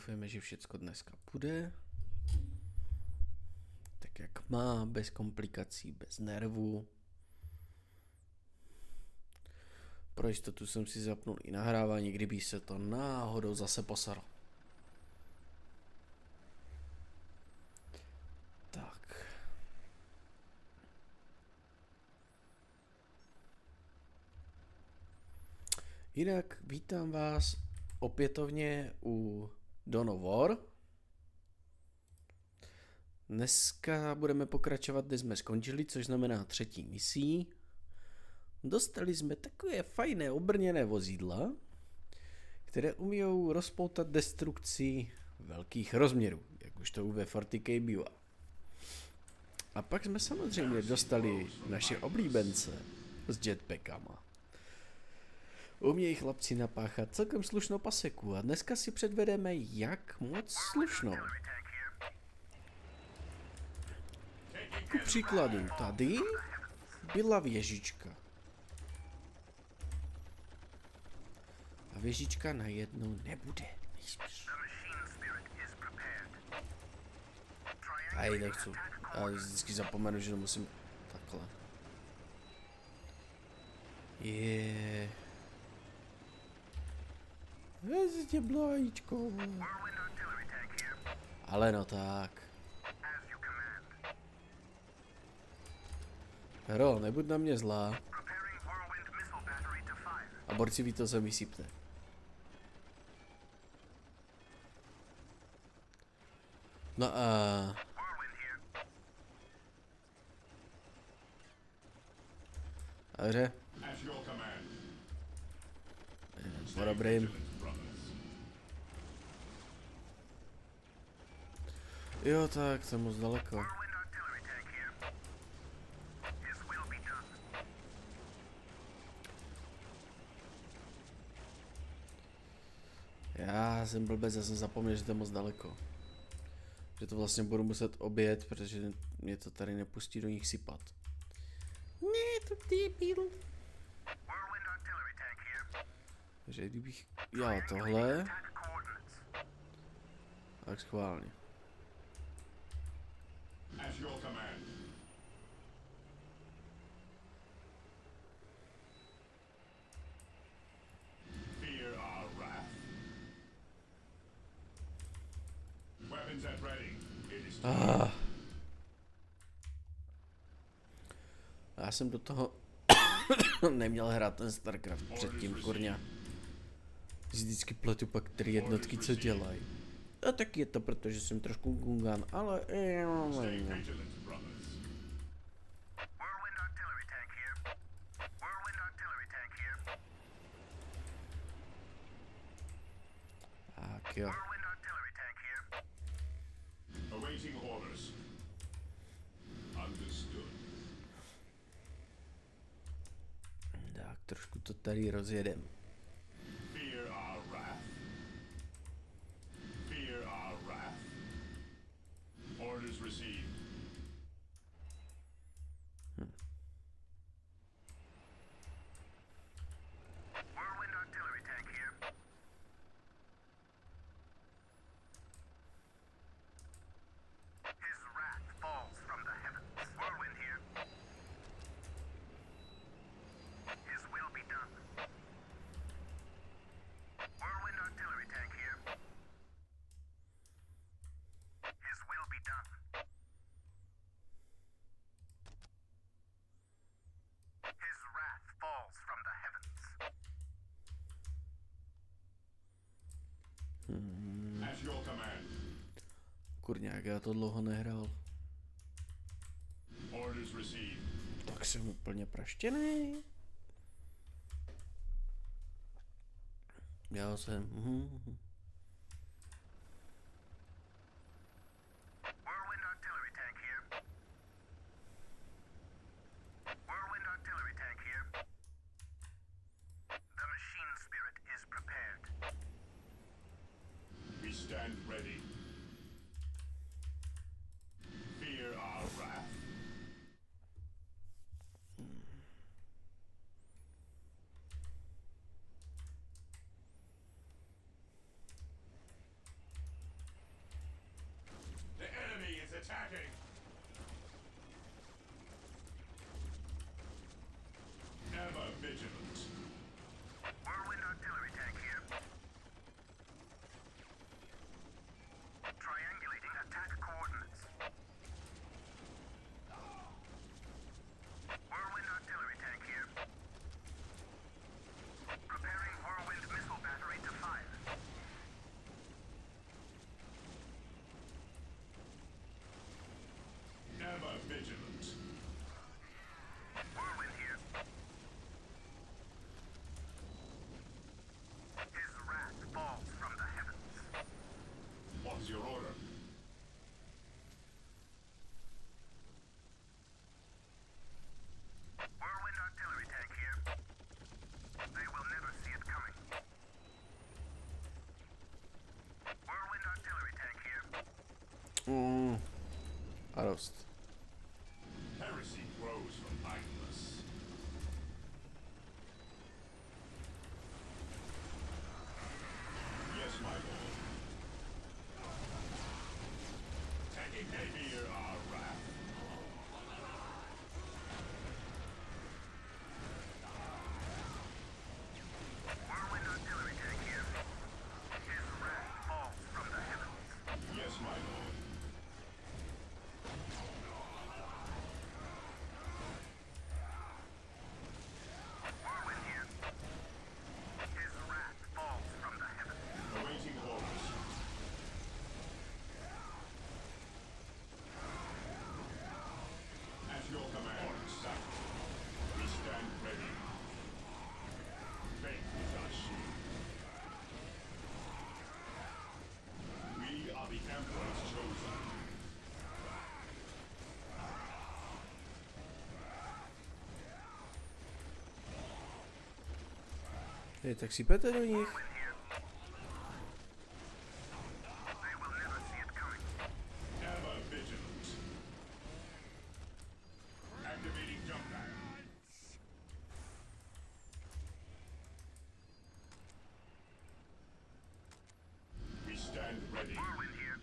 doufujeme, že všecko dneska půjde. Tak jak má, bez komplikací, bez nervů. Pro jistotu jsem si zapnul i nahrávání, kdyby se to náhodou zase posralo. Tak. Jinak vítám vás opětovně u Dawn of War. Dneska budeme pokračovat, kde jsme skončili, což znamená 3. misí. Dostali jsme takové fajné obrněné vozidla, které umíjou rozpoutat destrukci velkých rozměrů, jak už to u V40K bývá. A pak jsme samozřejmě dostali naše oblíbence s jetpackama. Umějí chlapci napáchat celkem slušnou paseku a dneska si předvedeme jak moc slušnou. Ku příkladu tady byla věžička. A věžička najednou nebude. Nejspíš. A ji nechci. Já vždycky zapomenu, že to musím takhle. Je. Vezitě blajíčko. Ale no tak. Hero, nebuď na mě zlá. A borci ví to, se mi sypne. No a... Dobře. Po dobrým. Jo, tak, jsem moc daleko. Já jsem blbec, já jsem zapomněl, že to je moc daleko. Že to vlastně budu muset objet, protože mě to tady nepustí do nich sypat. Ne, to debil. Takže kdybych dělal tohle, tak schválně. Já jsem do toho neměl hrát ten StarCraft předtím, kurňa. Vždycky pletu pak ty jednotky, co dělají. A tak je to, protože jsem trošku gungan, ale... Tak jo. Tak, trošku to tady rozjedem. Kurňák, já to dlouho nehrál. Tak jsem úplně praštěnej. Já jsem... Dost. Heresy grows from idleness. Yes, my lord. Taking heavier our wrath. Whirlwind artillery tank here. His wrath falls from the heavens. Yes, my lord. Whirlwind here. His wrath falls from the heavens. Awaiting orders. At your command, sir. We stand ready. Faith is our shield. We are the Emperor's chosen. Hej, tak sypete do nich. Whirlwind here. They will never see it coming. Ever vigilant. Activating jump back. We stand ready. Whirlwind here.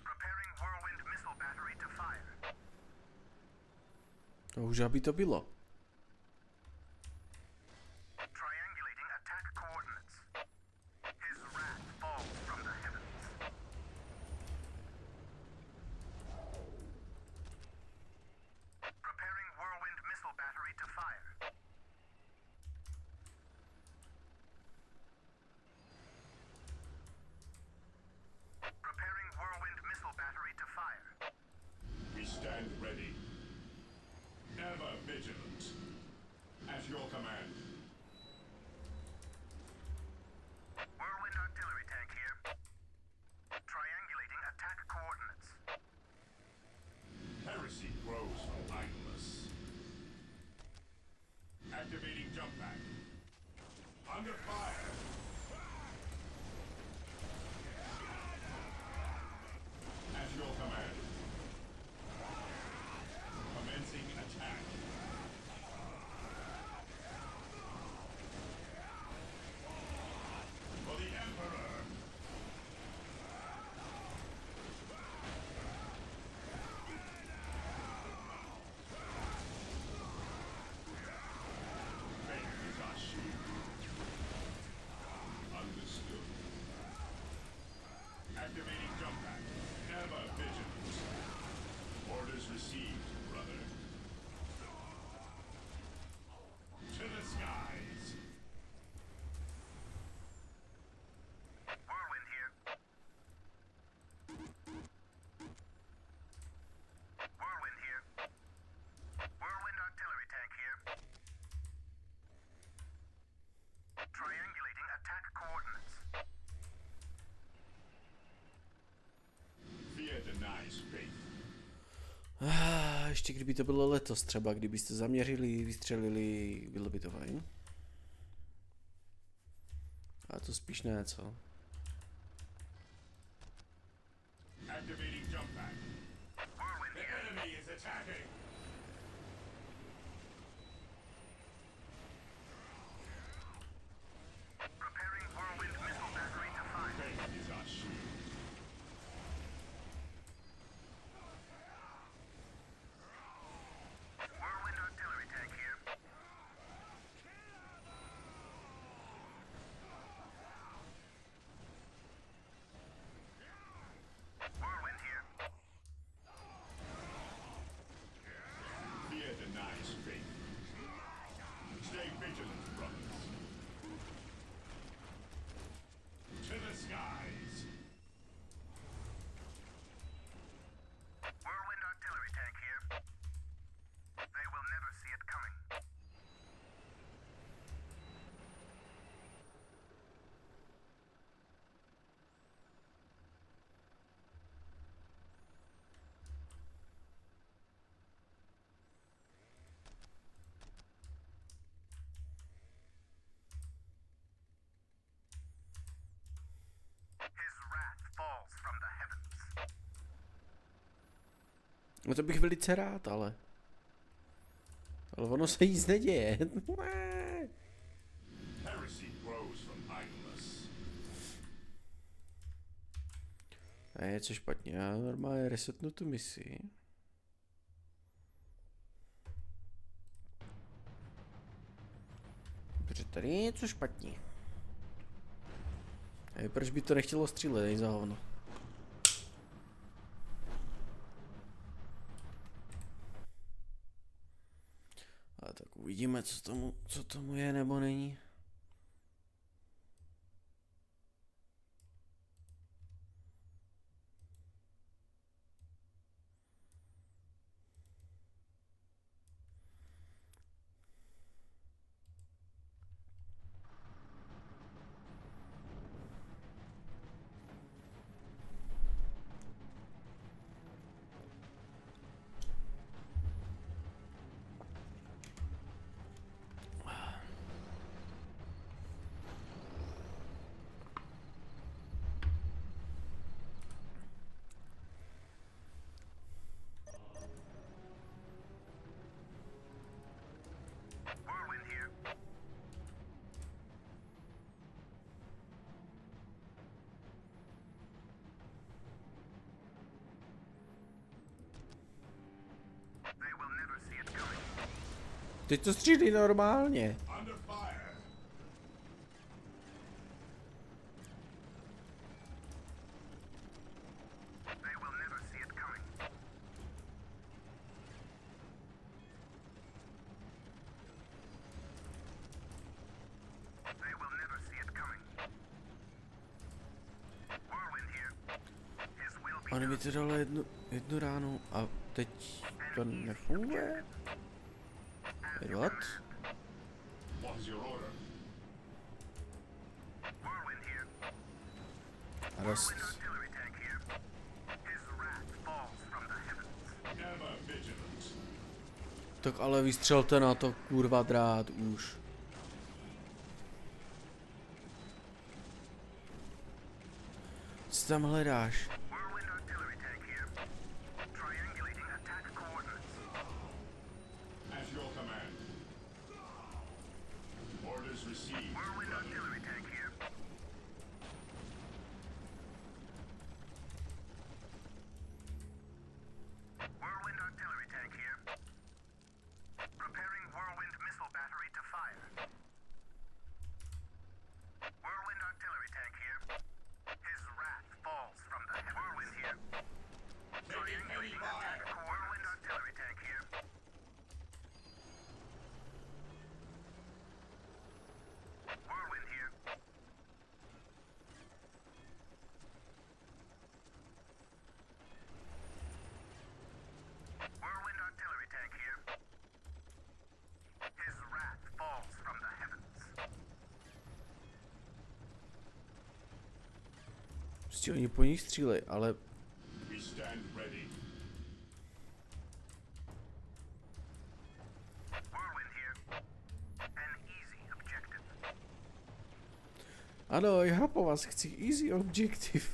Preparing whirlwind missile battery to fire. To už aby to bylo. Triangulating attack coordinates. His wrath falls from the heavens. Preparing whirlwind missile battery to fire. Preparing whirlwind missile battery to fire. We stand ready. Ever vigilant. At your command. Whirlwind artillery tank here. Triangulating attack coordinates. Heresy grows from idleness. Activating jump back. Under fire. At your command. Commencing attack. For the Emperor. Faith is our shield. Understood. Activating jump back. Ever vigilant. Orders received, brother. To the skies. Whirlwind here. Whirlwind here. Whirlwind artillery tank here. Triangulating attack coordinates. Fear denies faith. Ještě kdyby to bylo letos třeba, kdybyste zaměřili, vystřelili, bylo by to fajn. A to spíš ne, co? Activating jump back. Whirlwind The here. enemy is attacking. Preparing whirlwind missile battery to fire. Faith is our shield. Whirlwind artillery tank here. Whirlwind here. Fear denies faith. Stay vigilant, brothers. To the skies. Whirlwind artillery tank here. They will never see it coming. No to bych velice rád, ale ono se nic neděje. Heresy grows from idleness. A je něco špatně, já normálně resetnu tu misi. Protože tady je něco špatně. A proč by to nechtělo střílet, není za hovno. A tak uvidíme, co tomu je nebo není. Whirlwind here. They will never see it coming. Teď to střílí normálně. Under fire. They will never see it coming. They will never see it coming. Whirlwind here. His will be Oni mi to dalo jednu ránu a teď to nefunguje? What? What is your order? Whirlwind here. Raz. Whirlwind artillery tank here. His wrath falls from the heavens. Ever vigilant. Tak ale vystřelte na to kurva drát už. Co tam hledáš? Whirlwind artillery tank here. Triangulating attack coordinates. At your command. Orders received. Whirlwind brother. artillery tank here. Whirlwind artillery tank here. Preparing whirlwind missile battery to fire. Whirlwind artillery tank here. His wrath falls from the heavens. Whirlwind here. Triangulating attack whirlwind artillery tank here. Whirlwind here. Whirlwind artillery tank here. His wrath falls from the heavens. Prostě oni po nich střílej, ale We stand ready. Whirlwind here. An easy objective. ano, já po vás chci easy objective.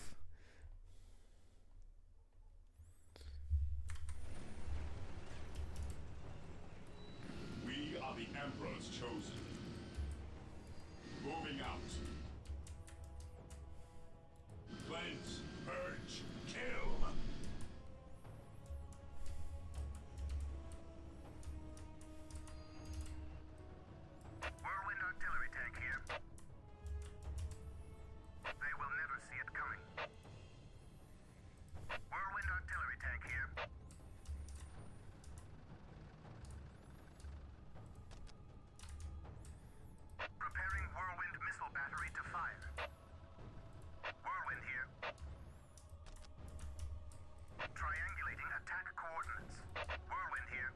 We are the Emperor's chosen. Moving out. Cleanse, purge, kill. Whirlwind artillery tank here. They will never see it coming. Whirlwind artillery tank here. Preparing whirlwind missile battery to fire. Whirlwind here. Triangulating attack coordinates. Whirlwind here.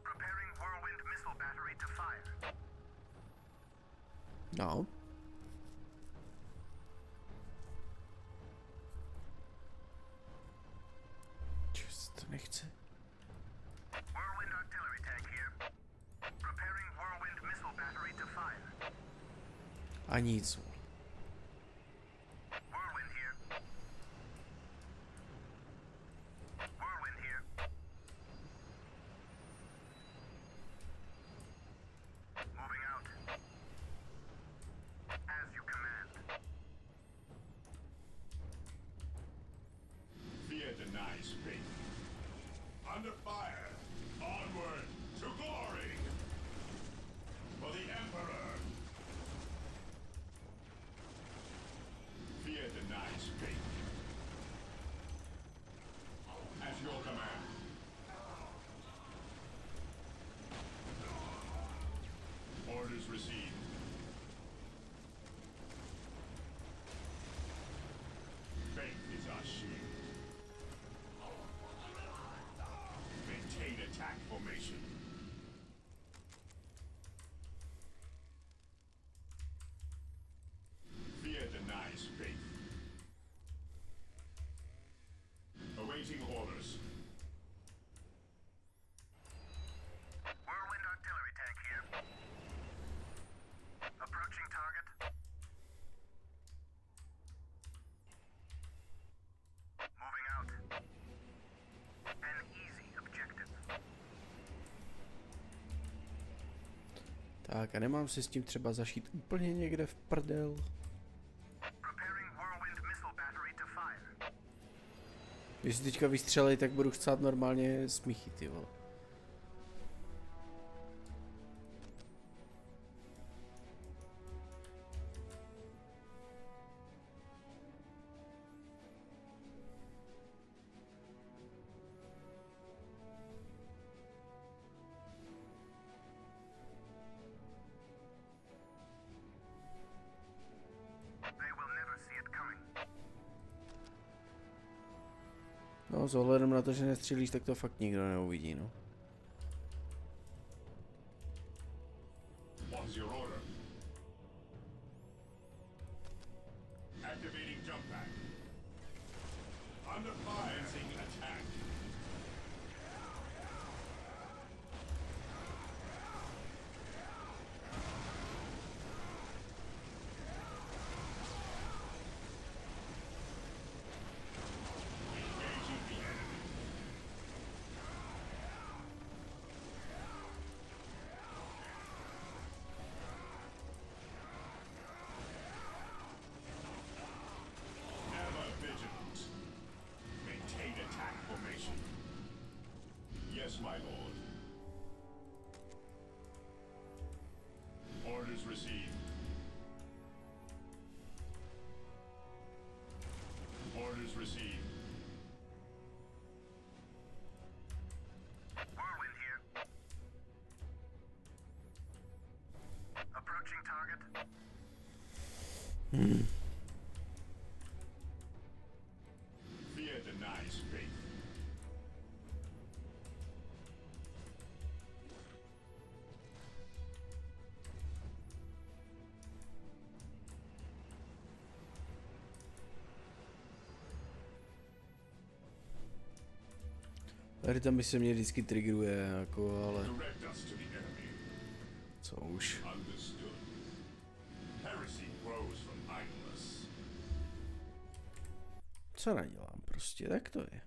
Preparing whirlwind missile battery to fire. No. Čes, to nechce. Whirlwind artillery tank here. Preparing whirlwind missile battery to fire. A nic. Whirlwind here. nice faith. Under fire, onward to glory. For the Emperor. Fear denies faith. At your command. Orders received. Faith is our shield. Maintain attack formation. Fear denies faith. Awaiting orders. Whirlwind artillery tank here. Approaching target. Moving out. An easy objective. Tak a nemám si s tím třeba zašít úplně někde v prdel. Preparing whirlwind missile battery to fire. Když si teďka vystřelej, tak budu chcát normálně smíchy, ty vole. They will never see it coming. No, s ohledem na to, že nestřílíš, tak to fakt nikdo neuvidí, no. What is your order? Activating jump pack. Under fire. Commencing attack. Engaging the enemy. Never vigilant. Maintain attack formation. Yes, my lord. Orders received. Orders received. Whirlwind here. Approaching target. Fear denies faith. Tady tam by se mě vždycky triggeruje, jako, ale Direct us to the enemy. co už. Understood. Heresy grows from idleness. Co nadělám prostě, tak to je.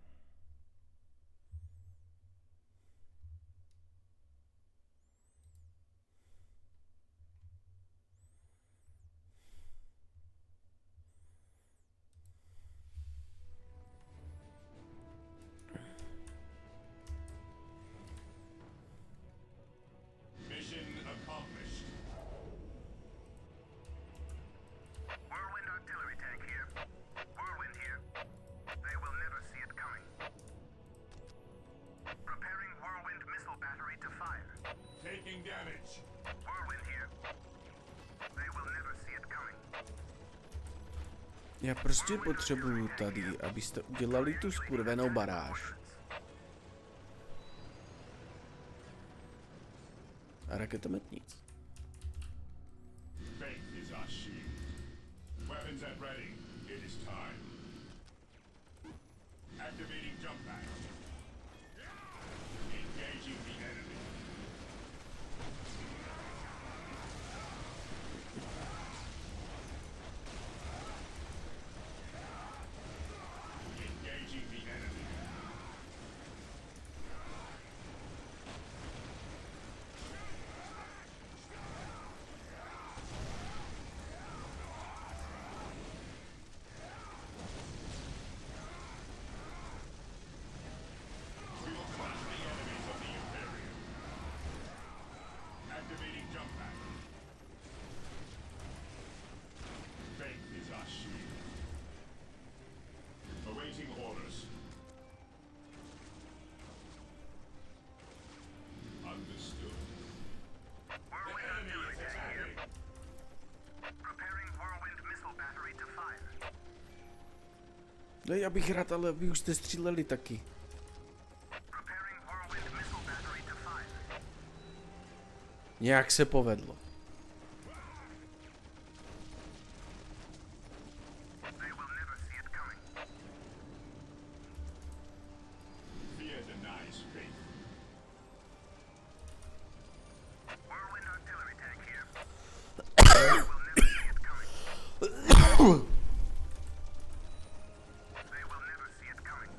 Mission accomplished. Whirlwind artillery tank here. Whirlwind here. They will never see it coming. Preparing whirlwind missile battery to fire. Taking damage. Whirlwind here. They will never see it coming. Já prostě potřebuju tady, abyste udělali tu skurvenou baráž. A raketomet nic. Faith is our shield. Weapons at ready. It is time. Activating jump pack. Engaging the enemy. Engaging the enemy. No já bych rád, ale vy už jste stříleli taky. Preparing whirlwind missile battery to fire. Nějak se povedlo. They will never see it coming. Fear denies faith. Whirlwind artillery tank here. They will never see it coming. They will never see it coming.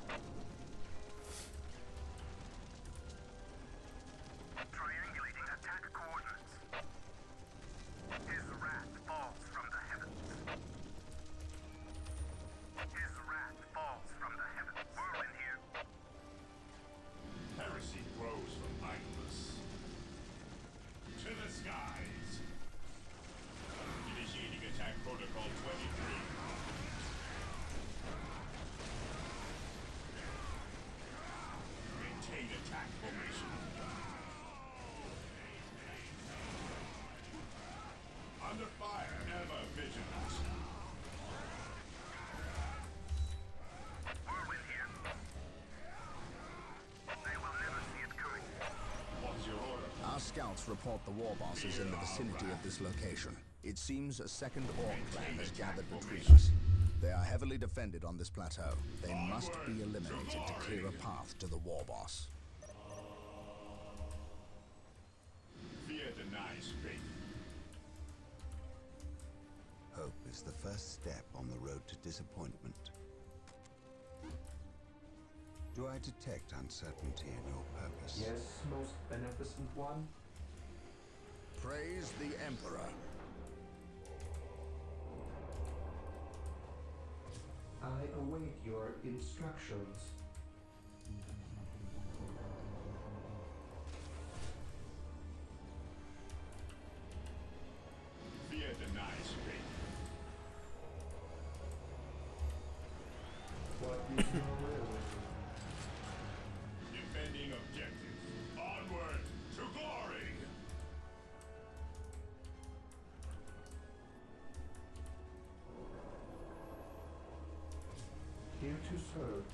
Triangulating attack coordinates. His wrath falls from the heavens. His wrath falls from the heavens. Whirlwind here. Heresy grows from idleness. To the skies. Initiating attack protocol 23. Maintain attack formation. Under fire, ever vigilant. Whirlwind here. They will never see it coming. What's your order? Our scouts report the war bosses in the vicinity of this location. It seems a second Orc clan has gathered between us. They are heavily defended on this plateau. They must be eliminated to clear a path to the war boss. Fear denies faith. Hope is the first step on the road to disappointment. Do I detect uncertainty in your purpose? Yes, most beneficent one. Praise the Emperor. I await your instructions. Fear denies faith. What is your will? Defending objective. Onward to glory. Here to serve.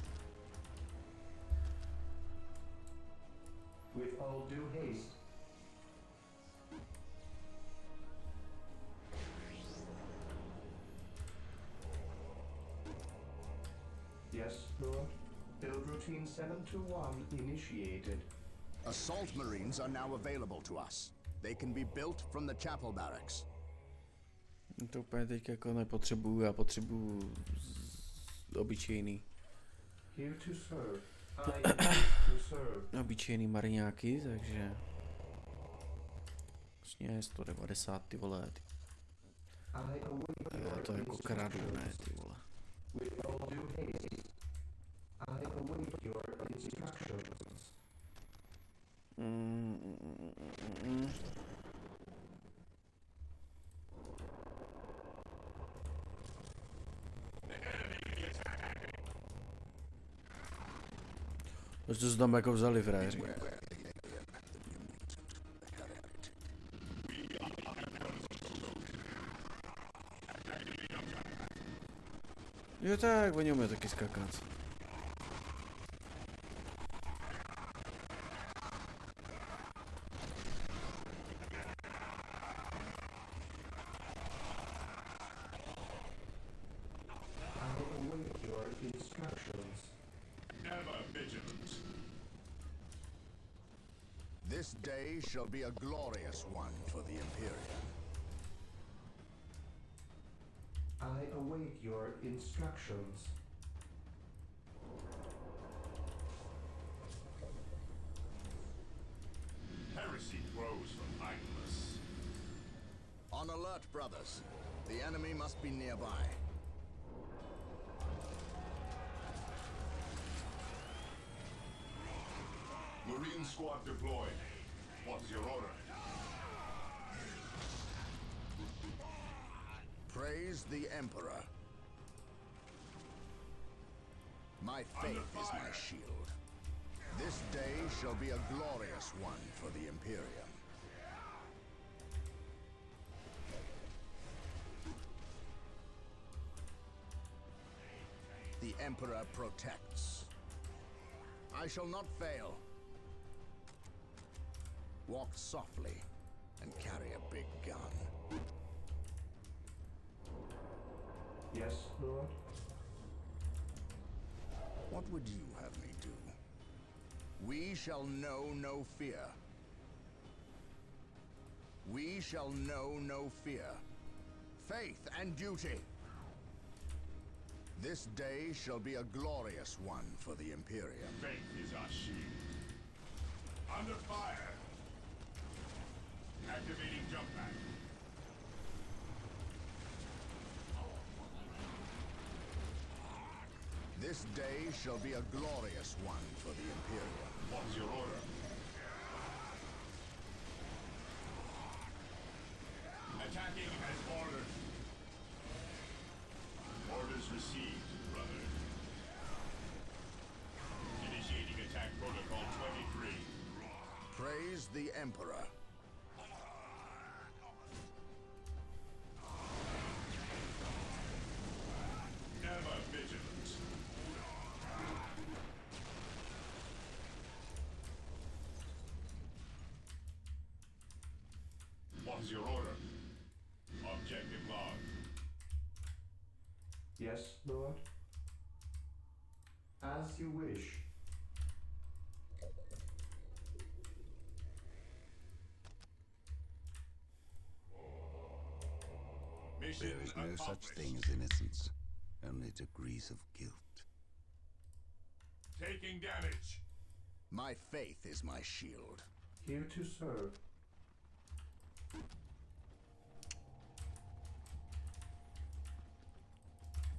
With all due haste. Yes, Lord. Build routine 721 initiated. Assault Marines are now available to us. They can be built from the chapel barracks. To úplně teď jako nepotřebuju, já potřebuju obyčejný. Here to serve. I am here to serve. Obyčejný mariňáky, takže... Vlastně 190 ty vole. I await Já your to jako kradu, ne instructions. ty vole. With all due haste. I await your instructions. To jste se tam jako vzali, frajeři. Jo tak, oni umějí taky skákat. I await your instructions. Ever vigilant. This day shall be a glorious one for the Imperium. I await your instructions. Heresy grows from idleness. On alert, brothers. The enemy must be nearby. Marine squad deployed. What's your order? Praise the Emperor. My faith is my shield. This day shall be a glorious one for the Imperium. The The Emperor protects. I shall not fail. Walk softly and carry a big gun. Yes, Lord. What would you have me do? We shall know no fear. We shall know no fear. Faith and duty. This day shall be a glorious one for the Imperium. Faith is our shield. Under fire. Activating jump pack. This day shall be a glorious one for the Imperium. What's your order? Attacking as ordered. Orders received, brother. Initiating attack protocol 23. Praise the Emperor. Ever vigilant. What is your order? Objective log. Yes, Lord. As you wish. Mission There is no such accomplished. thing as innocence, only degrees of guilt. Taking damage. My faith is my shield. Here to serve.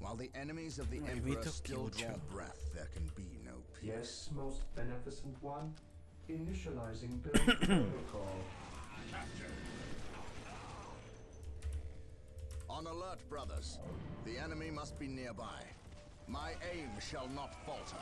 While the enemies of the No, Emperor to still kill draw you. breath, there can be no peace. Yes, most beneficent one. Initializing build protocol. Capture. On alert, brothers. The enemy must be nearby. My aim shall not falter.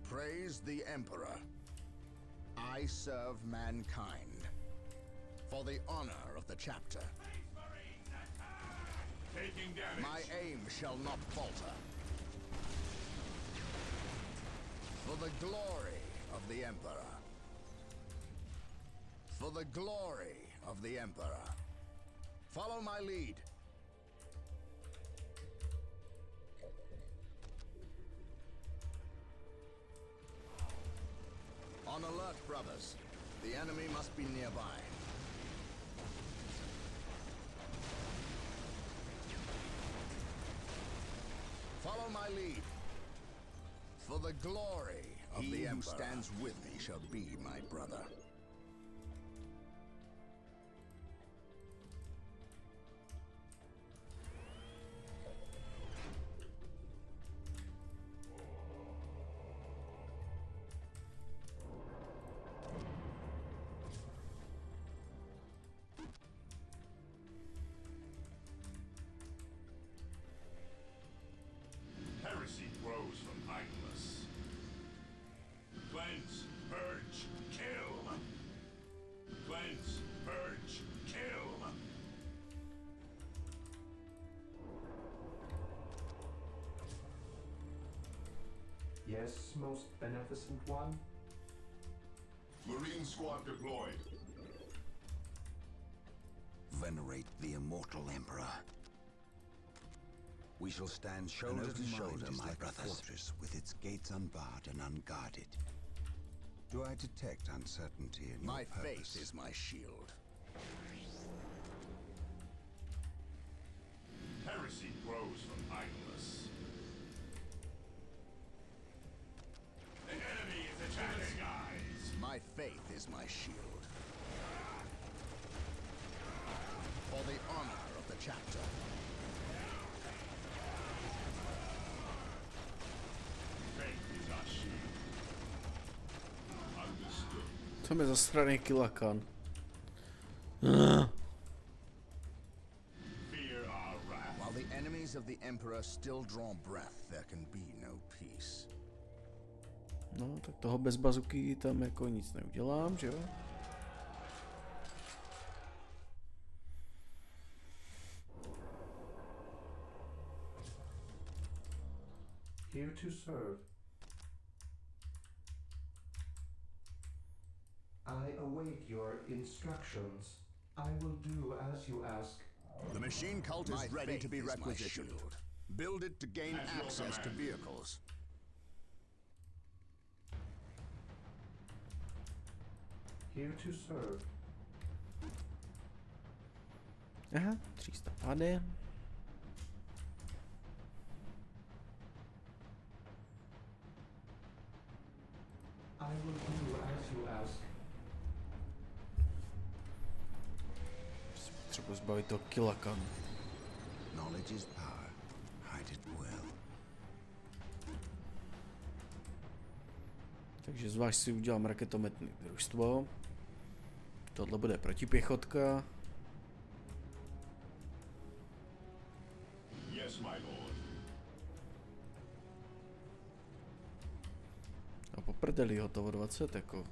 Praise the Emperor. I serve mankind. For the honor of the chapter. Taking damage. My aim shall not falter. For the glory of the Emperor. For the glory of the Emperor. Follow my lead. On alert, brothers. The enemy must be nearby. Follow my lead. For the glory of the Emperor. He who stands with me shall be my brother. Heresy grows from idleness. Cleanse, purge, kill. Cleanse, purge, kill. Yes, most beneficent one. Marine squad deployed. Venerate the immortal Emperor. We shall stand shoulder to shoulder, my brothers. A fortress with its gates unbarred and unguarded. Do I detect uncertainty in your My purpose? faith is my shield. Heresy grows from idleness. The enemy is attacking, guys. My faith is my shield. For the honor of the chapter. Faith is our shield. Understood. Co mi za straný kilakan? Fear our wrath. While the enemies of the Emperor still draw breath, there can be no peace. No, tak toho bez bazuky tam jako nic neudělám, že jo? Here to serve. I await your instructions. I will do as you ask. The machine cult is ready to be requisitioned. Build it to gain access to vehicles. Here to serve. Aha, 300 pade. I will do as you ask. Třeba zbavit toho kilakanu. Knowledge is power. Hide it well. Takže zvlášť si udělám raketometné družstvo. Tohle bude protipěchotka. Yes, my lord. A po prdeli hotovo 20, jako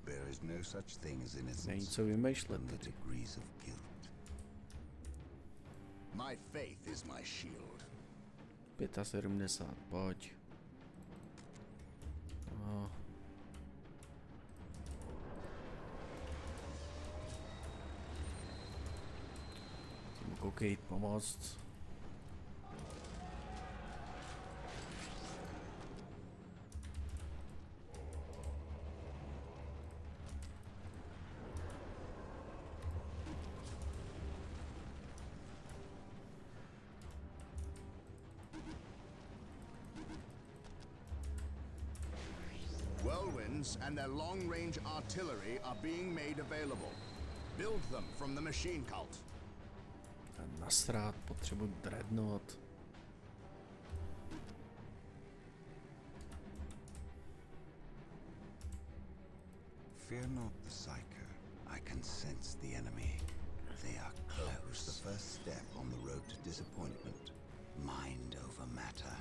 There is no such thing as není innocence co vymýšlet from the tady. degrees of guilt. My faith is my shield. 75, pojď. No. Tím koukej pomoct. Whirlwinds and their long-range artillery are being made available. Build them from the machine cult. A nasrát, potřebuji dreadnought. Fear not the Psyker. I can sense the enemy. They are close. The first step on the road to disappointment. Mind over matter.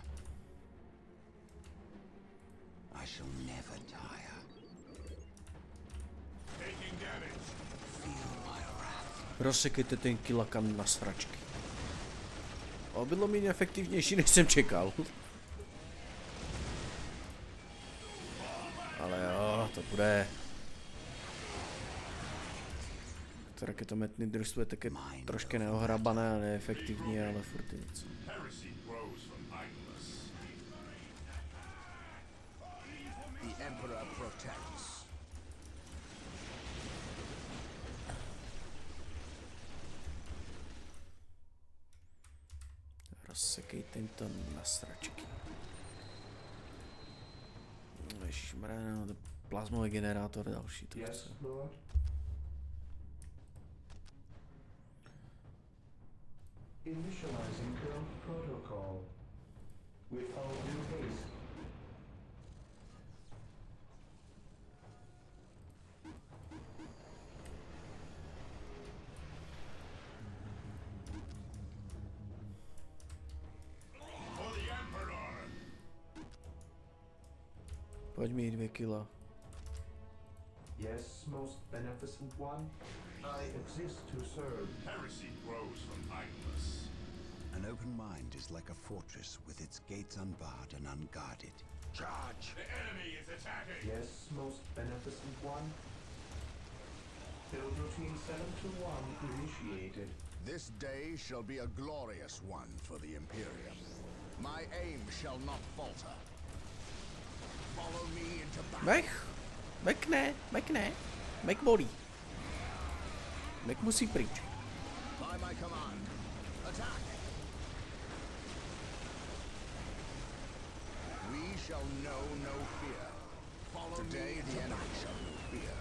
I shall never tire. Taking damage. Feel my wrath. Rozsekejte ten kilakan na sračky. A bylo méně efektivnější, než jsem čekal. Ale jo, to bude. To raketometný družstvo je také trošku neohrabané a neefektivní, ale furt je něco. Heresy grows from idleness. The Emperor protects. Rozsekejte jim to na sračky. Ježišmarja, no, to plazmový generátor další, to Yes, chce. Lord. Initializing build protocol. With all due haste. For the Emperor. Pojď mi 2 kila. Yes, most beneficent one. I exist to serve. Heresy grows from idleness. An open mind is like a fortress with its gates unbarred and unguarded. Charge! The enemy is attacking! Yes, most beneficent one. Build routine 7 to 1 initiated. This day shall be a glorious one for the Imperium. My aim shall not falter. Follow me into battle. Mech ne. Mech bolí. Mech musí pryč. By my command, attack! We shall know no fear. Follow today the enemy shall know fear.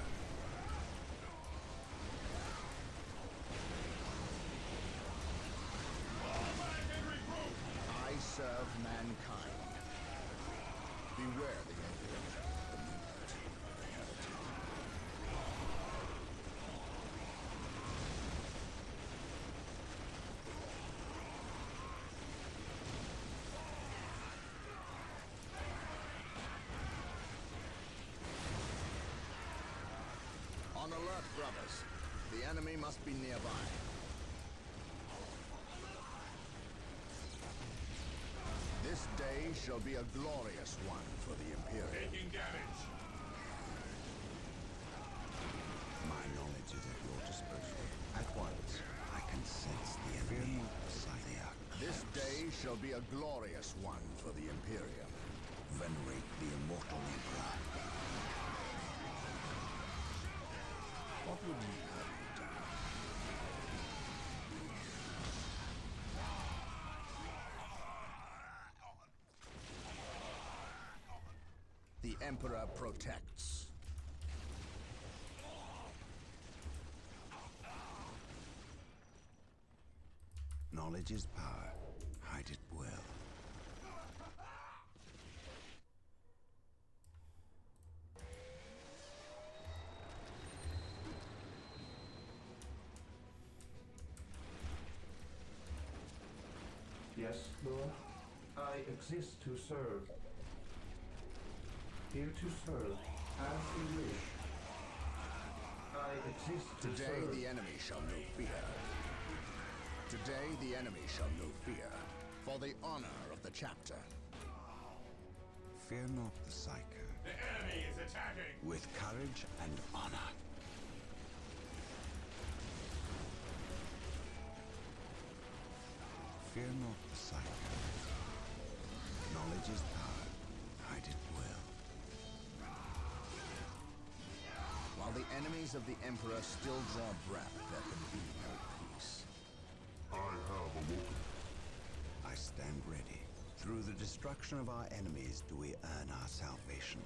mankind. Beware the Emperor, the movement, the heretic. On alert, brothers. The enemy must be nearby. This day shall be a glorious one for the Imperium. Taking damage. My knowledge is at your disposal. At once, I can sense the enemy. This day shall be a glorious one for the Imperium. Venerate the immortal Emperor. What would you have me do? The Emperor protects. Knowledge is power. Hide it well. Yes, Lord. I exist to serve. Here to serve, as you wish. I exist to Today serve. the enemy shall know fear. Today the enemy shall know fear. For the honor of the chapter. Fear not the Psycho. The enemy is attacking. With courage and honor. Fear not the Psycho. Knowledge is power. Hide it well. While the enemies of the Emperor still draw breath, there can be no peace. I have awoken. I stand ready. Through the destruction of our enemies do we earn our salvation.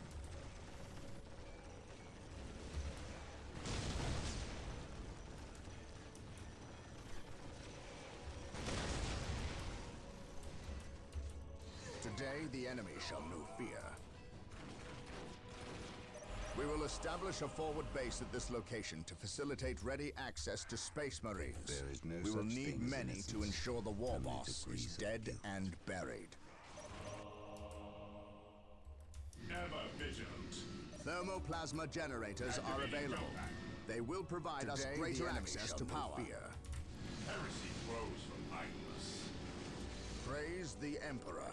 Today the enemy shall know fear. We will establish a forward base at this location to facilitate ready access to Space Marines. There is no we will such need thing as many to innocence, ensure the war only boss degrees is of dead guilt. and buried. Ever vigilant. Thermoplasma generators are Activating available. compact. They will provide us Today, greater the enemy access shall to know power. fear. Heresy grows from idleness. Praise the Emperor.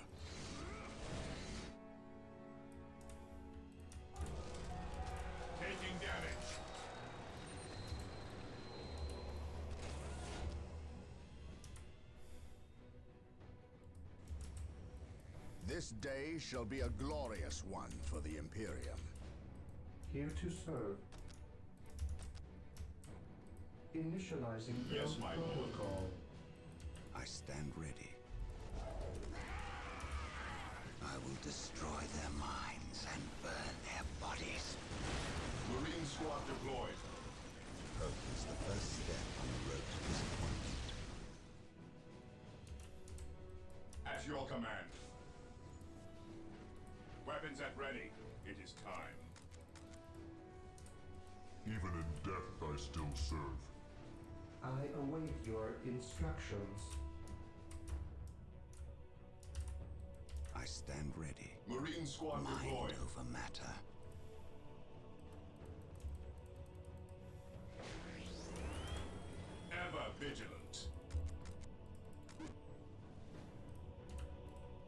Taking damage. This day shall be a glorious one for the Imperium. Here to serve. Initializing Yes, build my lord. protocol. I stand ready. I will destroy their minds and burn their bodies. Marine squad deployed. Hope is the first step on the road to disappointment. At your command. Weapons at ready. It is time. Even in death, I still serve. I await your instructions. I stand ready. Marine squad Mind deployed. over matter. Ever vigilant.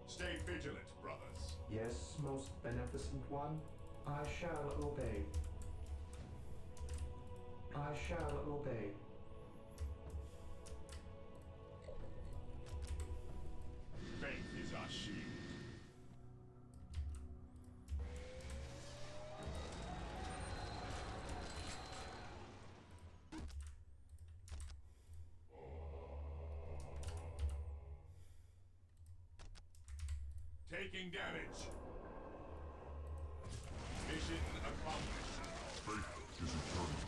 Stay vigilant, brothers. Yes, most beneficent one. I shall obey. I shall obey. Faith is our shield. Taking damage. Mission accomplished. Faith is eternal.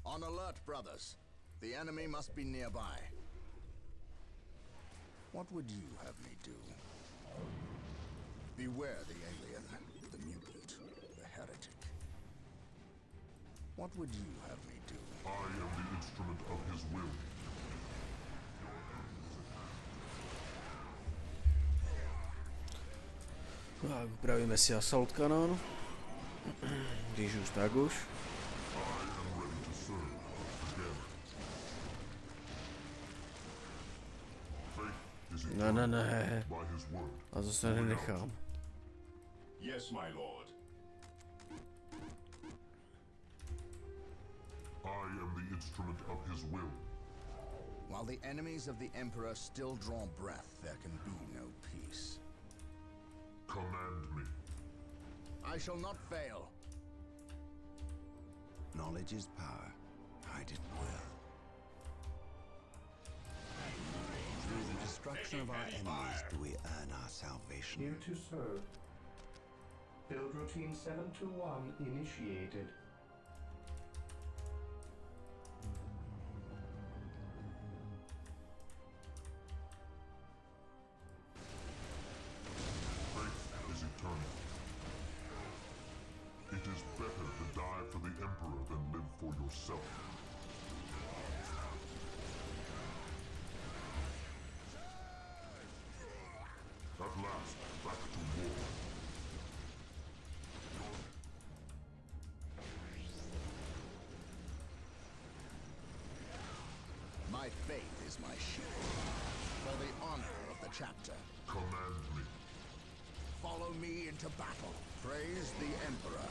On alert, brothers. The enemy must be nearby. What would you have me do? Beware the alien, the mutant, the heretic. What would you have me do? I am the instrument of his will. Tak, upravíme si assault kanon. Když už tak už. I am ready to serve again. Faith is Ne, ne, ne. by his word. A to se nenechám. Yes, my lord. I am the instrument of his will. While the enemies of the Emperor still draw breath, there can be no peace. Command me. I shall not fail. Knowledge is power. Hide it well. Through the destruction of our enemies do we earn our salvation. Here to serve. Build routine 721 initiated. Faith is eternal. It is better to die for the Emperor than live for yourself. At last, back to war. My faith is my shield. For the honor of the chapter, Command me. follow me into battle. Praise the Emperor.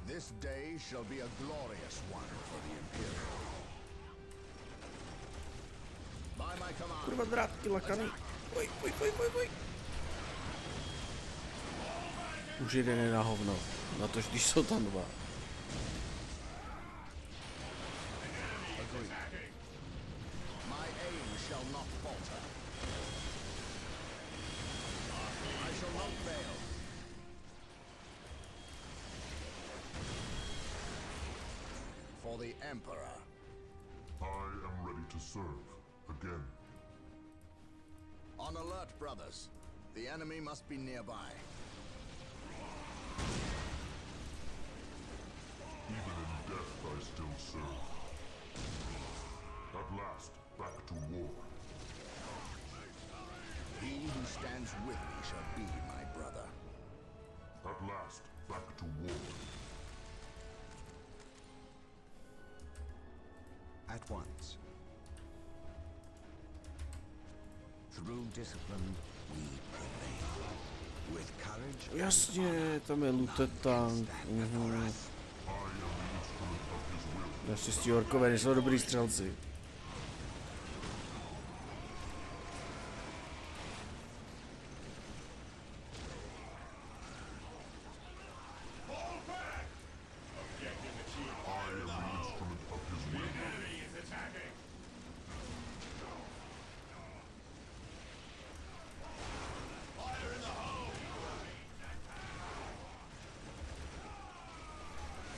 This day shall be a glorious one for the Imperial. By my command. Kurva drátky lakaný. Oj, oj, oj, oj, oj. Už jeden je na hovno. Na to, když jsou tam dva. My aim shall not falter. I shall not fail. For the Emperor. I am ready to serve again. On alert, brothers. The enemy must be nearby. Even in death I still serve. At last, back to war. He who stands with me shall be my brother. At last, back to war. At once. Through discipline, we prevail. With courage, Jasně, tam je looted tank. Naštěstí orkové nejsou dobrý střelci.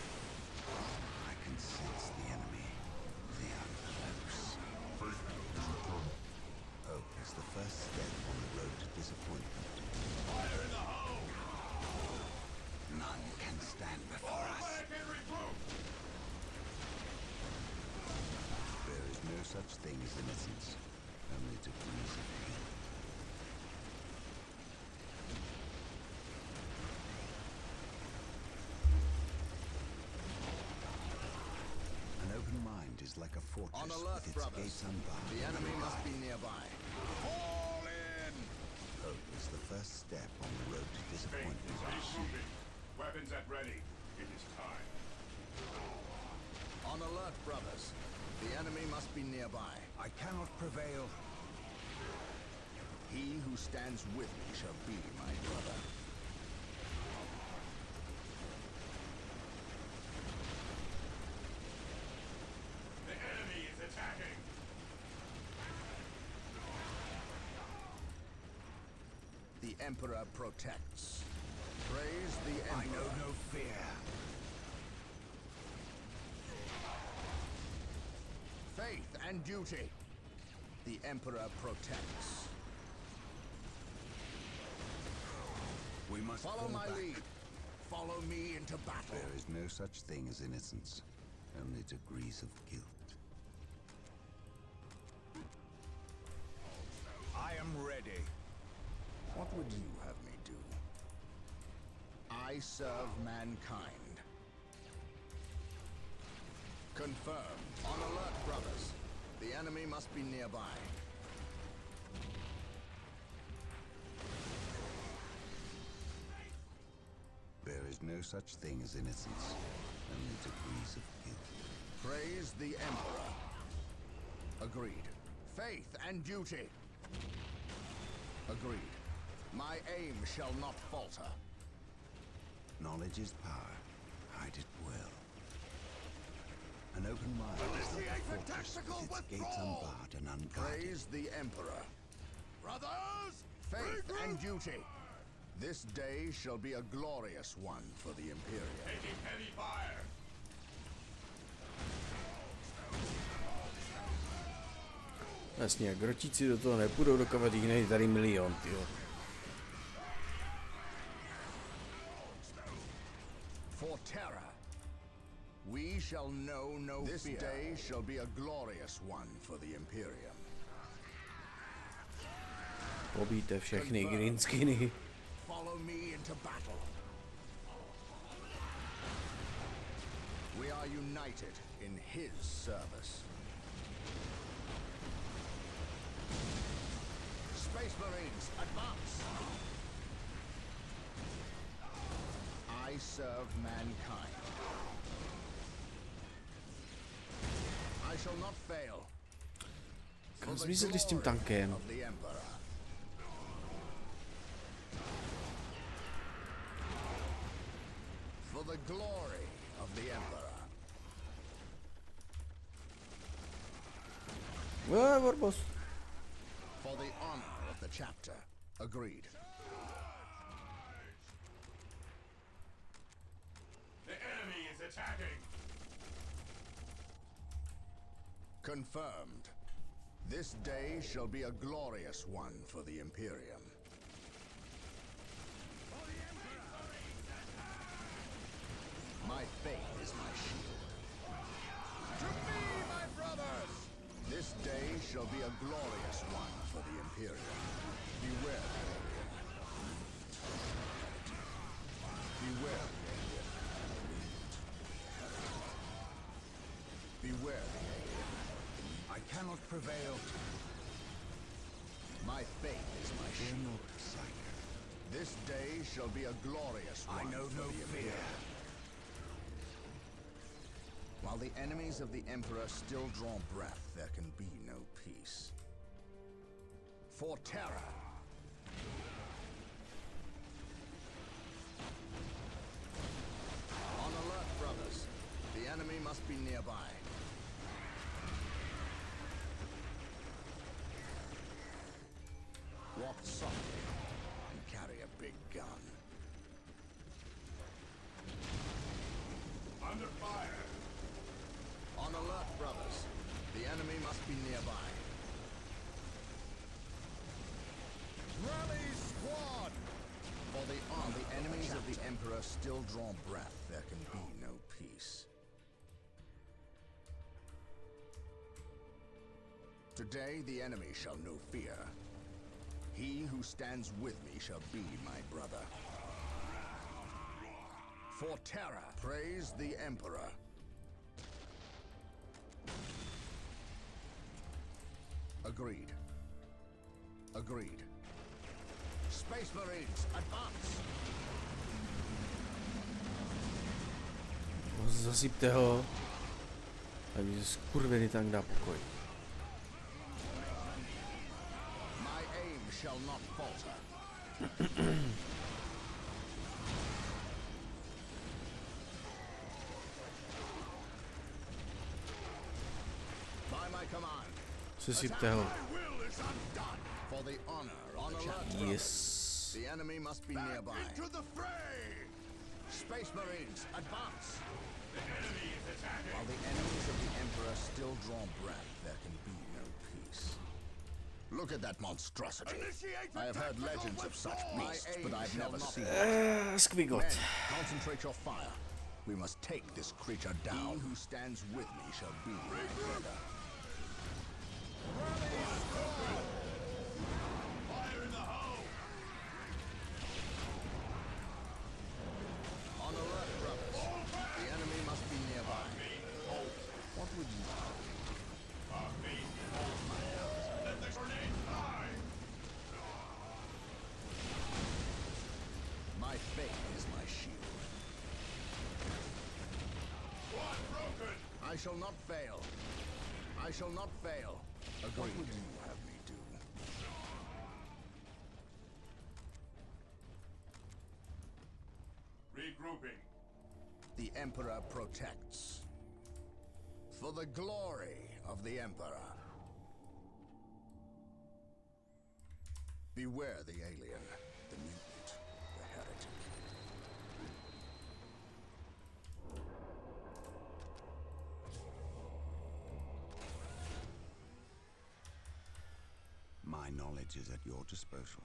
I can sense the enemy. They are close. Hope is the first step on the road to disappointment. None can stand before us. There is no such thing as innocence, only degrees of pain. An open mind is like a fortress On alert, with its brothers. gates unbarred. The enemy must be nearby. Fall in! Hope is the first step on the road to Faith disappointment. is moving. Weapons at ready. It is time. On alert, brothers. The enemy must be nearby. I cannot prevail. He who stands with me shall be my brother. The enemy is attacking. The Emperor protects. Praise the Emperor. I know no fear. Faith and duty. The Emperor protects. We must Follow fall my back. lead. Follow me into battle. There is no such thing as innocence, only degrees of guilt. I am ready. What would you have me do? I serve mankind. Confirmed. On alert, brothers. The enemy must be nearby. There is no such thing as innocence, only degrees of guilt. Praise the Emperor. Agreed. Faith and duty. Agreed. My aim shall not falter. Knowledge is power. Hide it well. An open mind is like a fortress with its gates unbarred and unguarded. Praise the Emperor. Brothers! Faith and duty. This day shall be a glorious one for the Imperium. Taking heavy fire. Jasně, jak rotíci do toho nepůjdou, dokud jich nejde tady milion, tyjo. For terror. We shall know no fear. This day shall be a glorious one for the Imperium. Pobíte všechny greenskiny. Follow me into battle. We are united in his service. Space Marines, advance! I serve mankind. I shall not fail. Kam zmizeli s tím tankem? Of the Emperor. For the glory of the Emperor. Warboss. For the honor of the chapter. Agreed. The enemy is attacking. Confirmed. This day shall be a glorious one for the Imperium. My faith is my shield. To me, my brothers! This day shall be a glorious one for the Imperium. Beware the alien. Beware the alien. Beware the alien. I cannot prevail. My faith is my Fear shield. not, Psyker. This day shall be a glorious one. I know for no the fear. Imperium. While the enemies of the Emperor still draw breath, there can be no peace. For terror. On alert, brothers. The enemy must be nearby. Walk softly and carry a big gun. Under fire. On alert, brothers. The enemy must be nearby. Rally squad! For the enemies of the Emperor still draw breath, there can be no peace. Today the enemy shall know fear. He who stands with me shall be my brother. For terror, praise the Emperor. Agreed. Agreed. Space Marines, advance! Zasypte ho. Aby skurvený tank dá pokoj. My aim shall not falter. By my command. Sesypte ho. My will is undone. For the honor of the chapter. Yes. The enemy must be nearby. Into the fray! Space Marines, advance! While the enemies of the Emperor still draw breath, there can be no peace. Look at that monstrosity. I have heard legends of such beasts, but I've never seen it. Skvigot. Men, concentrate your fire. We must take this creature down. He who stands with me shall be my brother. Fire in the hole! On alert, brothers. The enemy must be nearby. What would you do? Let the grenade fly! My faith is my shield. One broken! I shall not fail. I shall not fail. Agreed. What would you have me do? Regrouping. The Emperor protects. For the glory of the Emperor. Beware the alien, the mutant, the heretic. My knowledge is at your disposal.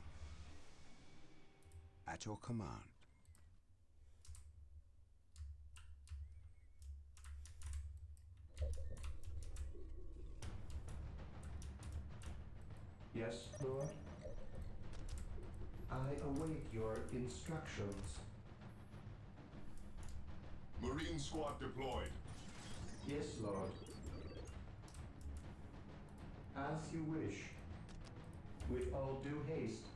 At your command. Yes, Lord? I await your instructions. Marine squad deployed. Yes, Lord. As you wish. With all due haste.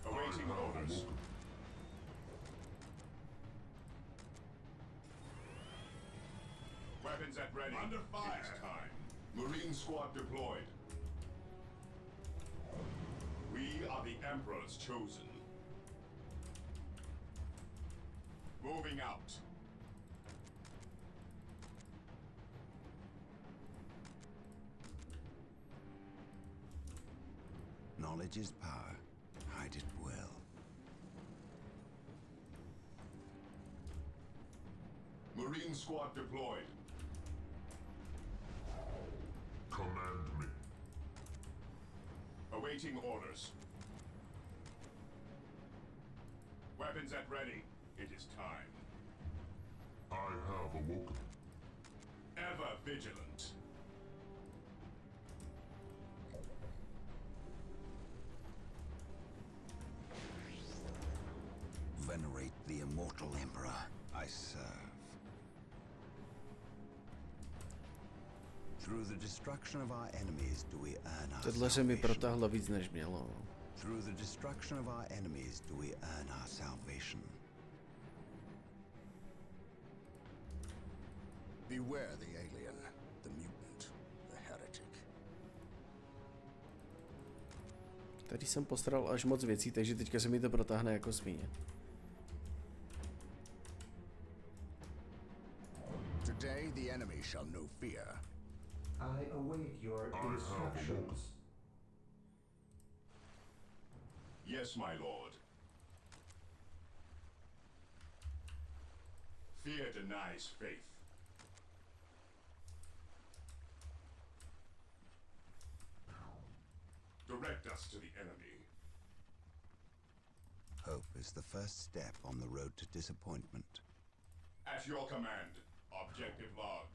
Awaiting orders. Weapons at ready. Under fire. It is time. Marine squad deployed. We are the Emperor's chosen. Moving out. Knowledge is power. Hide it well. Marine squad deployed. Command me. Awaiting orders. Weapons at ready. It is time. I have awoken. Ever vigilant. Venerate the immortal Emperor I serve. Through the destruction of our enemies do we earn our Tohle se mi salvation. protáhlo víc než mělo. Through the destruction of our enemies do we earn our salvation. Beware the alien, the mutant, the heretic. Tady jsem postaral až moc věcí, takže teďka se mi to protáhne jako svíně. Today the enemy shall know fear. I await your instructions. Yes, my lord. Fear denies faith. Direct us to the enemy. Hope is the first step on the road to disappointment. At your command. Objective logged.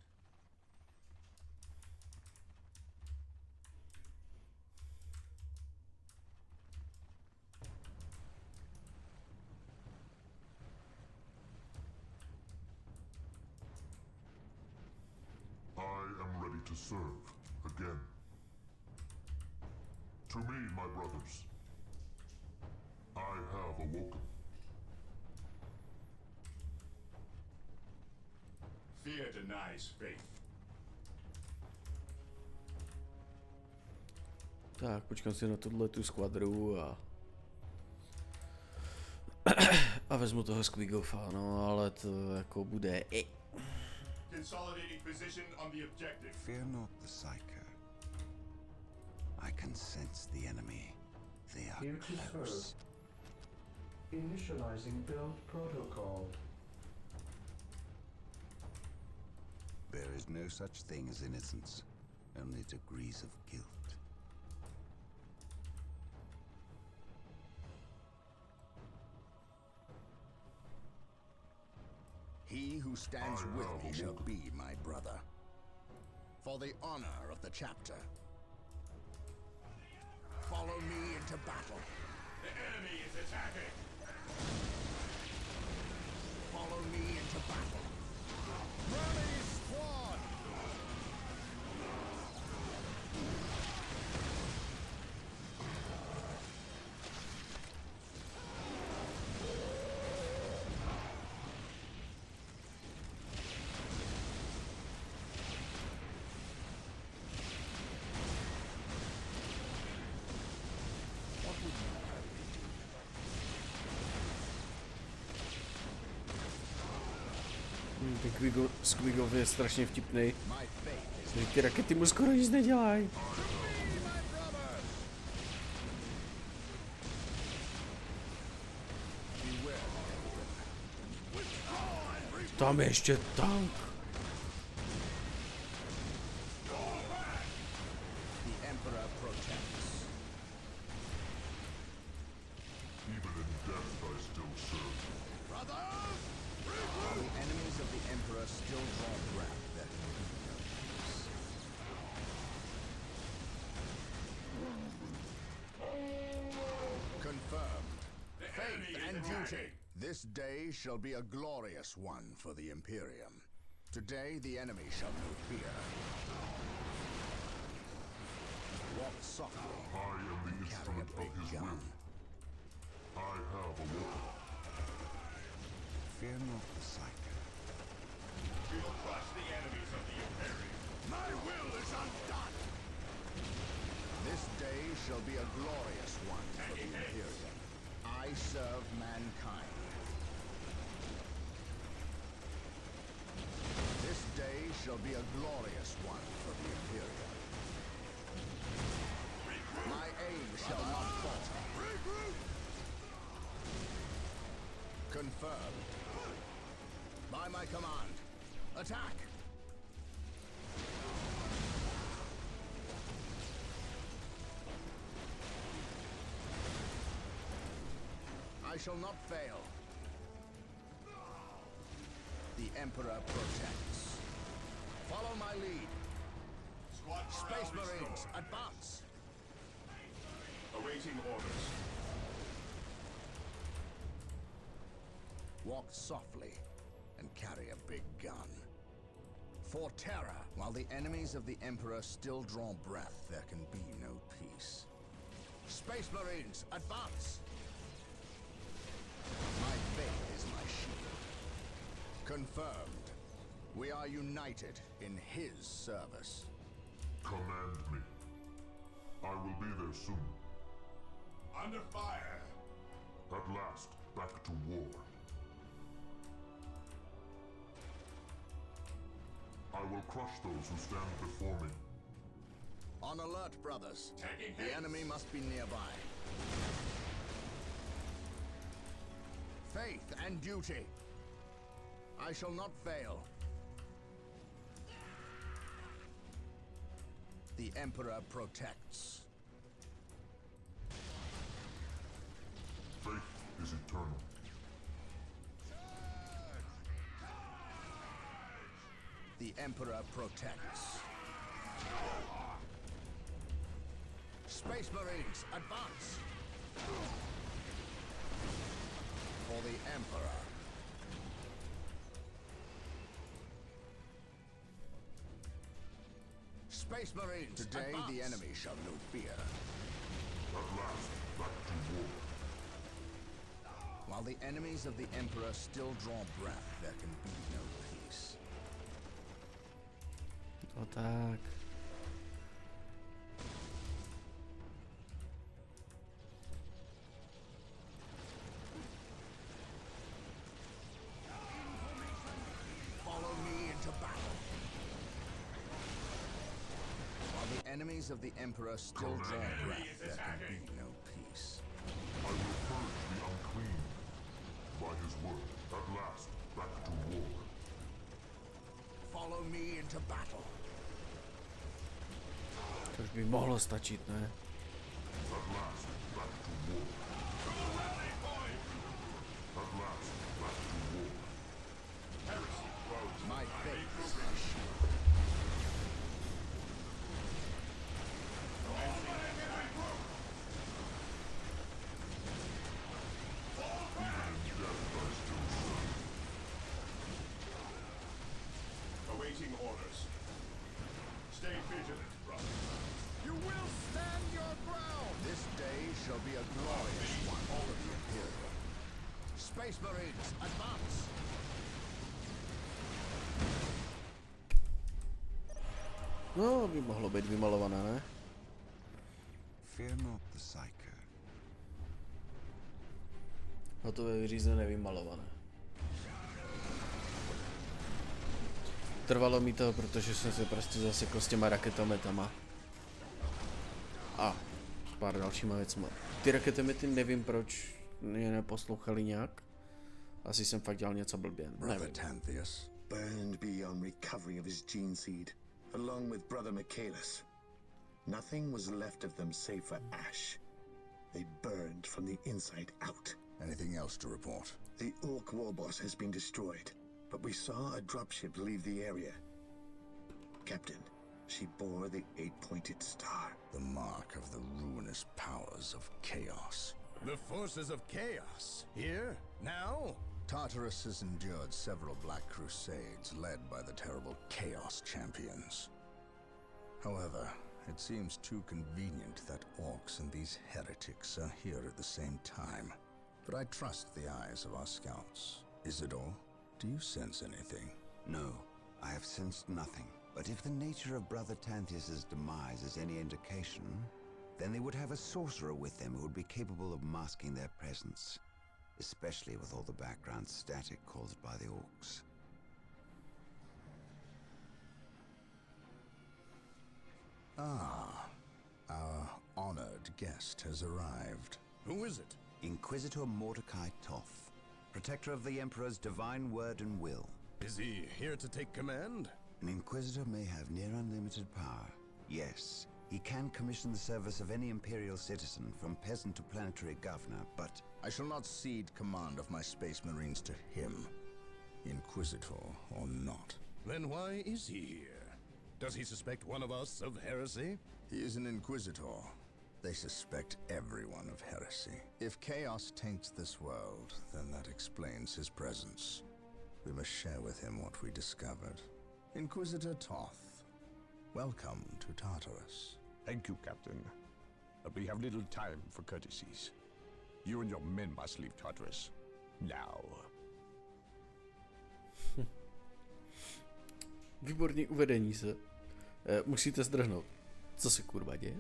I am ready to serve again. To me, my brothers. I have awoken. Fear denies faith. Tak, počkám si na tuhle tu skvadru a vezmu toho Squigofa, no ale to jako bude Consolidating position on the objective. Fear not the Psycho. I can sense the enemy. They are Here to serve. close. Initializing build protocol. There is no such thing as innocence, only degrees of guilt. He who stands I with have me shall awoken. be my brother. For the honor of the chapter. Follow me into battle. The enemy is attacking. Follow me into battle. Rally squad! What would you have me do? Ten Squigov je strašně vtipný. My faith is Ty rakety mu skoro nic nedělají. my brother! Beware. Tam je ještě tank. The Emperor protects. Even in death I still serve. Brothers! While the enemies of the Emperor still draw breath, there can be no peace. Confirmed. Faith and duty. This day shall be a glorious one for the Imperium. Today the enemy shall know fear. Walk softly. I am the Carry a instrument big of his gun. will. I have awoken. Fear not the psycho. We will crush the enemies of the Imperium. My will is undone! This day shall be a glorious one for the Imperium. I serve mankind. This day shall be a glorious one for the Imperium. My aim shall not falter. Confirmed. By my command, attack! I shall not fail. The Emperor protects. Follow my lead. Squad Space morale Marines, restored. advance! Awaiting orders. Walk softly and carry a big gun. For terror, while the enemies of the Emperor still draw breath, there can be no peace. Space Marines, advance! My faith is my shield. Confirmed. We are united in his service. Command me. I will be there soon. Under fire. At last, back to war. I will crush those who stand before me. On alert, brothers. Taking The hits. enemy must be nearby. Faith and duty. I shall not fail. The Emperor protects. Faith is eternal. The Emperor protects. Space Marines, advance! For the Emperor. Space Marines, today advance. the enemy shall know fear. At last, back to war. While the enemies of the Emperor still draw breath, there can be no peace. No tak. Follow me into battle. While the enemies of the Emperor still draw breath, there can be no peace. I will purge the unclean. By his word, at last, back to war. Follow me into battle. To už by mohlo stačit, ne? At last, back to war. At last, back to war. My faith is Awaiting orders. Stay vigilant, brother. You will stand your ground! This day shall be a glorious one. All of the Imperial. Space Marines, advance! No, by mohlo být vymalované, ne? Fear not the psycho. Hotové, vyřízené, vymalované. Trvalo mi to, protože jsem se prostě zasekl s těma raketometama. A s pár dalšíma věcma. Ty raketomety nevím, proč je neposlouchali nějak. Asi jsem fakt dělal něco blbě. Brother Nevím. Tantheus. Burned beyond recovery of his gene seed, along with Brother Michaelis. Nothing was left of them save for ash. They burned from the inside out. Anything else to report? The Orc war boss has been destroyed, but we saw a dropship leave the area. Captain, she bore the 8-pointed star. The mark of the ruinous powers of chaos. The forces of chaos? Here? Now? Tartarus has endured several Black Crusades led by the terrible Chaos Champions. However, it seems too convenient that orcs and these heretics are here at the same time. But I trust the eyes of our scouts. Isidore, do you sense anything? No, I have sensed nothing. But if the nature of Brother Tantheus's demise is any indication, then they would have a sorcerer with them who would be capable of masking their presence, especially with all the background static caused by the orcs. Ah, our honored guest has arrived. Who is it? Inquisitor Mordecai Toth, protector of the Emperor's divine word and will. Is he here to take command? An Inquisitor may have near unlimited power. Yes, he can commission the service of any Imperial citizen, from peasant to planetary governor, but I shall not cede command of my Space Marines to him, Inquisitor or not. Then why is he here? Does he suspect one of us of heresy? He is an Inquisitor. They suspect everyone of heresy. If chaos taints this world, then that explains his presence. We must share with him what we discovered. Inquisitor Toth, welcome to Tartarus. Thank you, Captain. But we have little time for courtesies. You and your men must leave Tartarus. Now. Výborný uvedení se. Musíte zdrhnout. Co se kurva děje?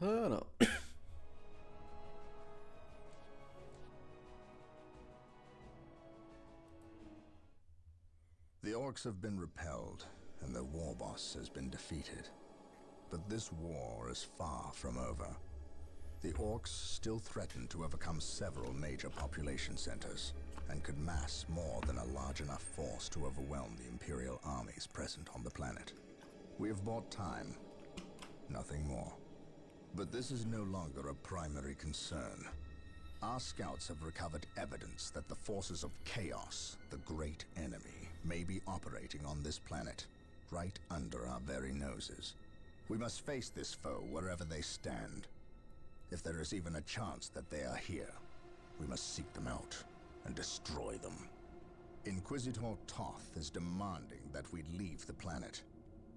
Ano. The orcs have been repelled, and their war boss has been defeated. But this war is far from over. The orcs still threaten to overcome several major population centers, and could mass more than a large enough force to overwhelm the Imperial armies present on the planet. We have bought time, nothing more. But this is no longer a primary concern. Our scouts have recovered evidence that the forces of chaos, the great enemy, may be operating on this planet, right under our very noses. We must face this foe wherever they stand. If there is even a chance that they are here, we must seek them out and destroy them. Inquisitor Toth is demanding that we leave the planet,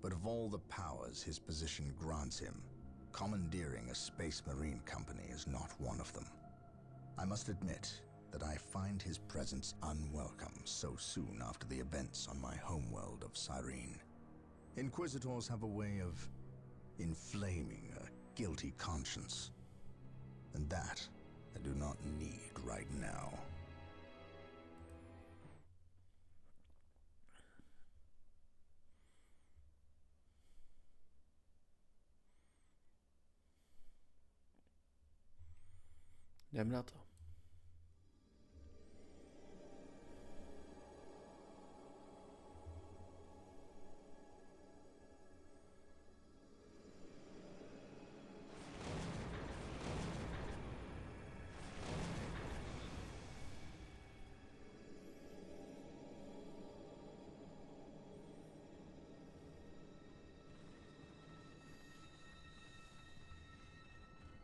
but of all the powers his position grants him, commandeering a Space Marine company is not one of them. I must admit that I find his presence unwelcome so soon after the events on my homeworld of Cyrene. Inquisitors have a way of inflaming a guilty conscience, and that I do not need right now. Jdem na to.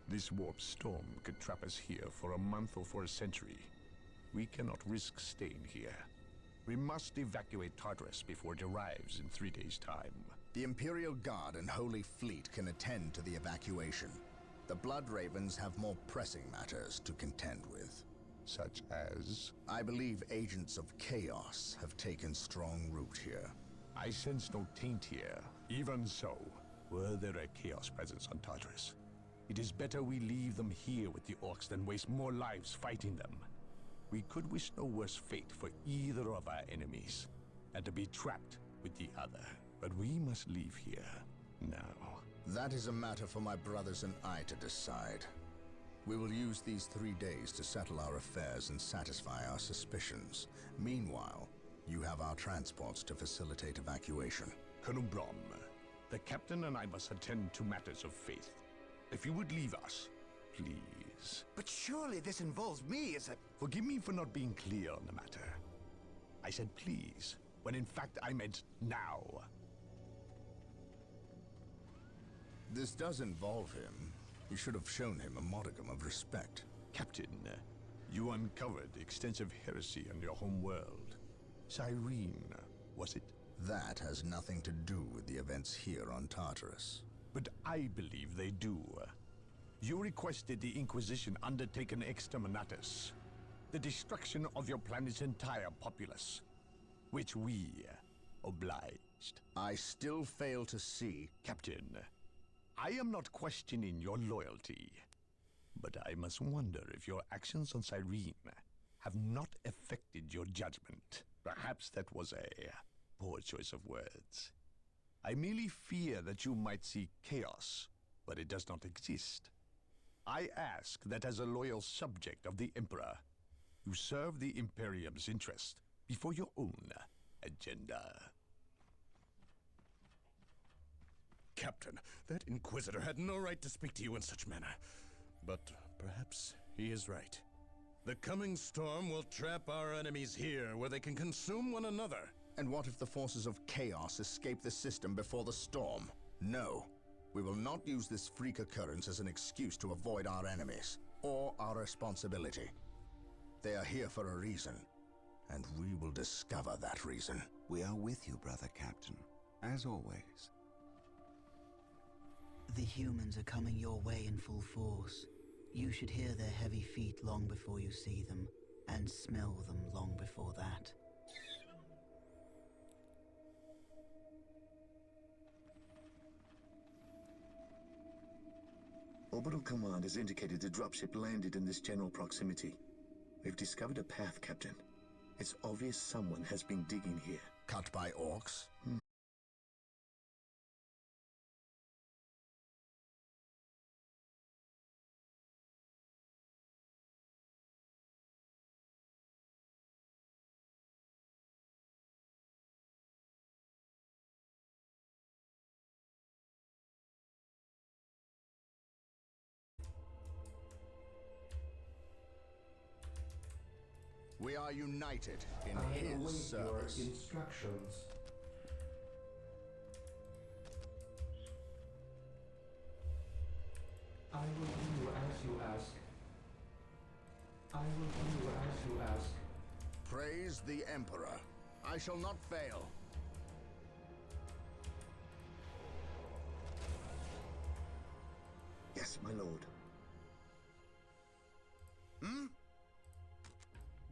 This warp storm could trap us here for a month or for a century. We cannot risk staying here. We must evacuate Tartarus before it arrives in 3 days' time. The Imperial Guard and Holy Fleet can attend to the evacuation. The Blood Ravens have more pressing matters to contend with. Such as? I believe agents of chaos have taken strong root here. I sense no taint here. Even so, were there a chaos presence on Tartarus, it is better we leave them here with the orcs than waste more lives fighting them. We could wish no worse fate for either of our enemies, and to be trapped with the other. But we must leave here now. That is a matter for my brothers and I to decide. We will use these 3 days to settle our affairs and satisfy our suspicions. Meanwhile, you have our transports to facilitate evacuation. Colonel Brom, the captain and I must attend to matters of faith. If you would leave us, please. But surely this involves me as a... Forgive me for not being clear on the matter. I said please, when in fact I meant now. This does involve him. You should have shown him a modicum of respect. Captain, you uncovered extensive heresy on your home world. Cyrene, was it? That has nothing to do with the events here on Tartarus. But I believe they do. You requested the Inquisition undertake an exterminatus, the destruction of your planet's entire populace, which we obliged. I still fail to see... Captain, I am not questioning your loyalty, but I must wonder if your actions on Cyrene have not affected your judgment. Perhaps that was a poor choice of words. I merely fear that you might see chaos, but it does not exist. I ask that as a loyal subject of the Emperor, you serve the Imperium's interest before your own agenda. Captain, that Inquisitor had no right to speak to you in such manner. But perhaps he is right. The coming storm will trap our enemies here, where they can consume one another. And what if the forces of chaos escape the system before the storm? No. We will not use this freak occurrence as an excuse to avoid our enemies, or our responsibility. They are here for a reason, and we will discover that reason. We are with you, brother Captain, as always. The humans are coming your way in full force. You should hear their heavy feet long before you see them, and smell them long before that. Orbital Command has indicated the dropship landed in this general proximity. We've discovered a path, Captain. It's obvious someone has been digging here. Cut by orcs? We are united in his service. Your instructions. I will do as you ask. I will do as you ask. Praise the Emperor. I shall not fail. Yes, my lord.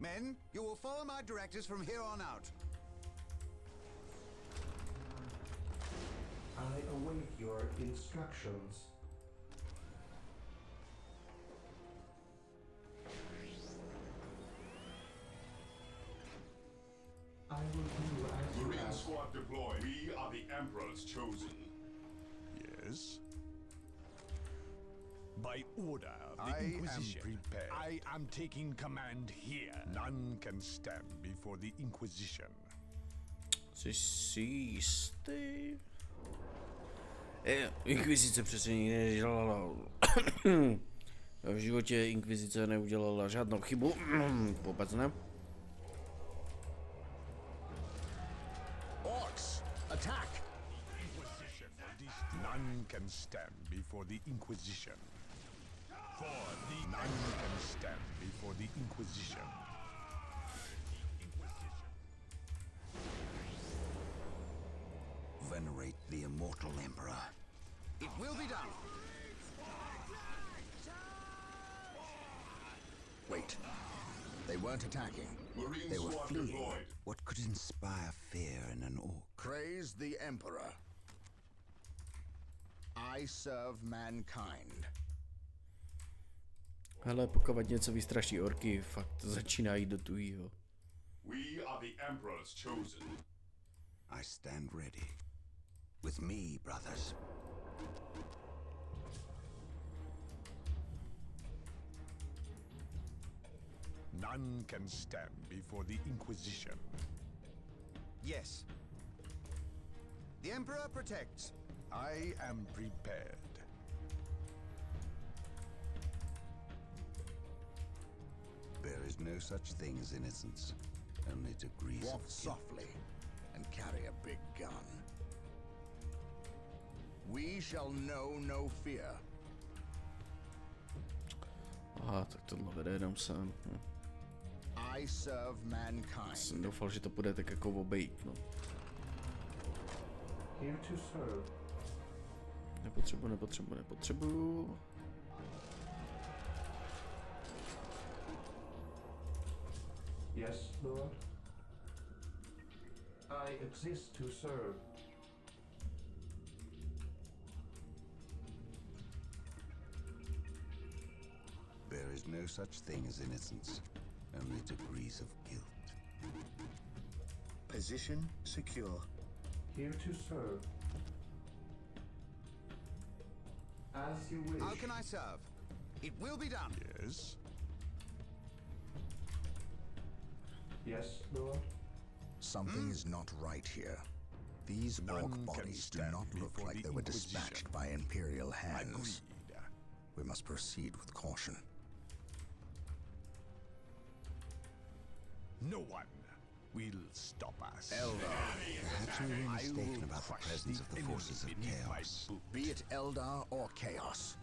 Men, you will follow my directives from here on out. I await your instructions. I will do as you Marine ask. squad deployed. We are the Emperor's chosen. Yes? By order of the I am Inquisition, prepared. I am taking command here. None can stand before the Inquisition. Jsi si jistý? Inkvizice přesně nikdy nedělala. V životě Inkvizice neudělala žádnou chybu. Vůbec ne. Orcs, attack! None can stand before the Inquisition. None can stand before the Inquisition. Venerate the immortal Emperor. It will be done. Wait. They weren't attacking. Marine They were squad fleeing. deployed. What could inspire fear in an orc? Praise the Emperor. I serve mankind. Hele, pokud něco vystraší orky, fakt začíná jít do tuhýho. We are the Emperor's chosen. I stand ready. With me, brothers. None can stand before the Inquisition. Yes. The Emperor protects. I am prepared. There is no such thing as innocence. Only degrees Walk of guilt. softly and carry a big gun. We shall know no fear. Aha, tak tohle vede jenom sem. I serve mankind. Jsem doufal, že to půjde tak jako obejít, no. Here to serve. Nepotřebuju. Yes, Lord. I exist to serve. There is no such thing as innocence. Only degrees of guilt. Position secure. Here to serve. As you wish. How can I serve? It will be done. Yes? Yes, Lord. Something is not right here. These None orc can bodies do stand not look before like the they were Inquisition. dispatched by Imperial hands. Agreed. We must proceed with caution. No one will stop us. Perhaps we were I mistaken will about the crush presence the of the enemy forces of beneath my chaos. boot. Be it Eldar or Chaos,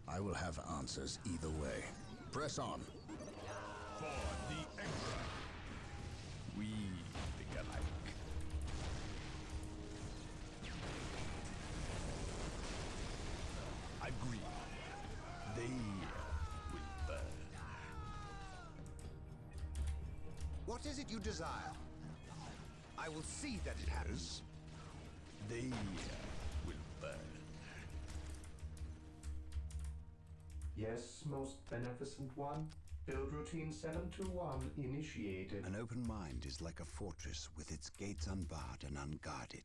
I will have answers either way. Press on. For the Emperor. We think alike. Agreed. They will burn. What is it you desire? I will see that it happens. They will burn. Yes, most beneficent one. Build routine 721 initiated. An open mind is like a fortress with its gates unbarred and unguarded.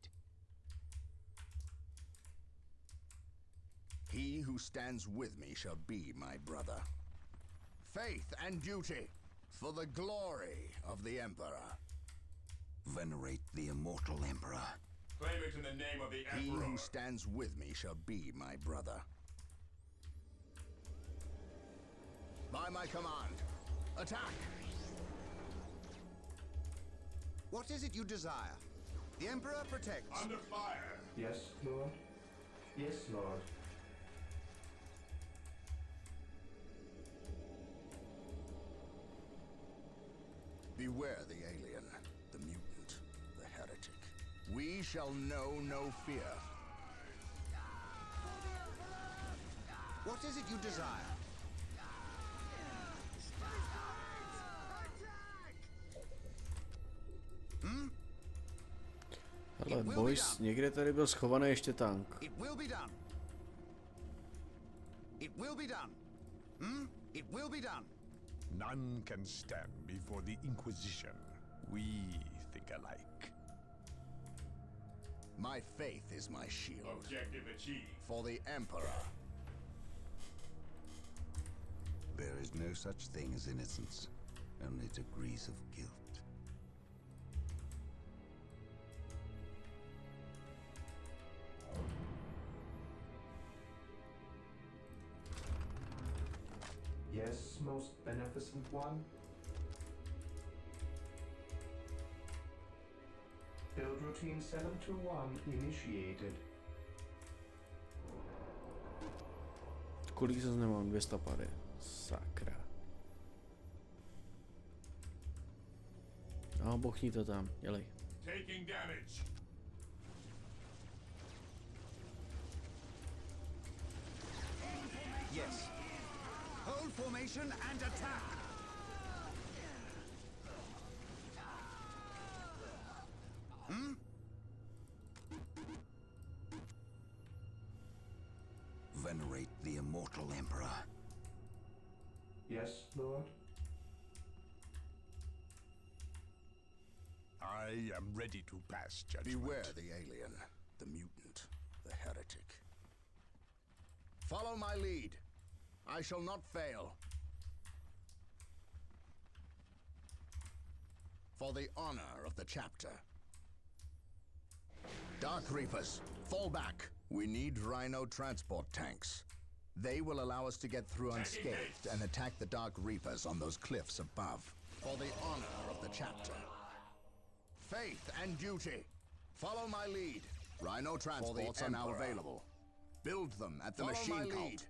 He who stands with me shall be my brother. Faith and duty for the glory of the Emperor. Venerate the immortal Emperor. Claim it in the name of the He Emperor. who stands with me shall be my brother. By my command, attack! What is it you desire? The Emperor protects. Under fire. Yes, Lord. Yes, Lord. Beware the alien, the mutant, the heretic. We shall know no fear. What is it you desire? Hele, boys, někde tady byl schovaný ještě tank. It will be done. It will be done. It will be done. None can stand before the Inquisition. We think alike. My faith is my shield. Objective achieved. For the Emperor. no such thing as innocence, only degrees of guilt. Yes, most beneficent one. Build routine 721 initiated. Kolik zase nemám? 200 pady. Sakra. No, bochni to tam, dělej. Taking damage. Yes. Hold formation and attack! Venerate the immortal emperor. Yes, Lord. I am ready to pass judgment. Beware the alien, the mutant, the heretic. Follow my lead. I shall not fail. For the honor of the chapter. Dark Reapers, fall back. We need Rhino transport tanks. They will allow us to get through unscathed and attack the Dark Reapers on those cliffs above. For the honor of the chapter. Faith and duty. Follow my lead. Rhino transports are now available. Build them at the machine cult.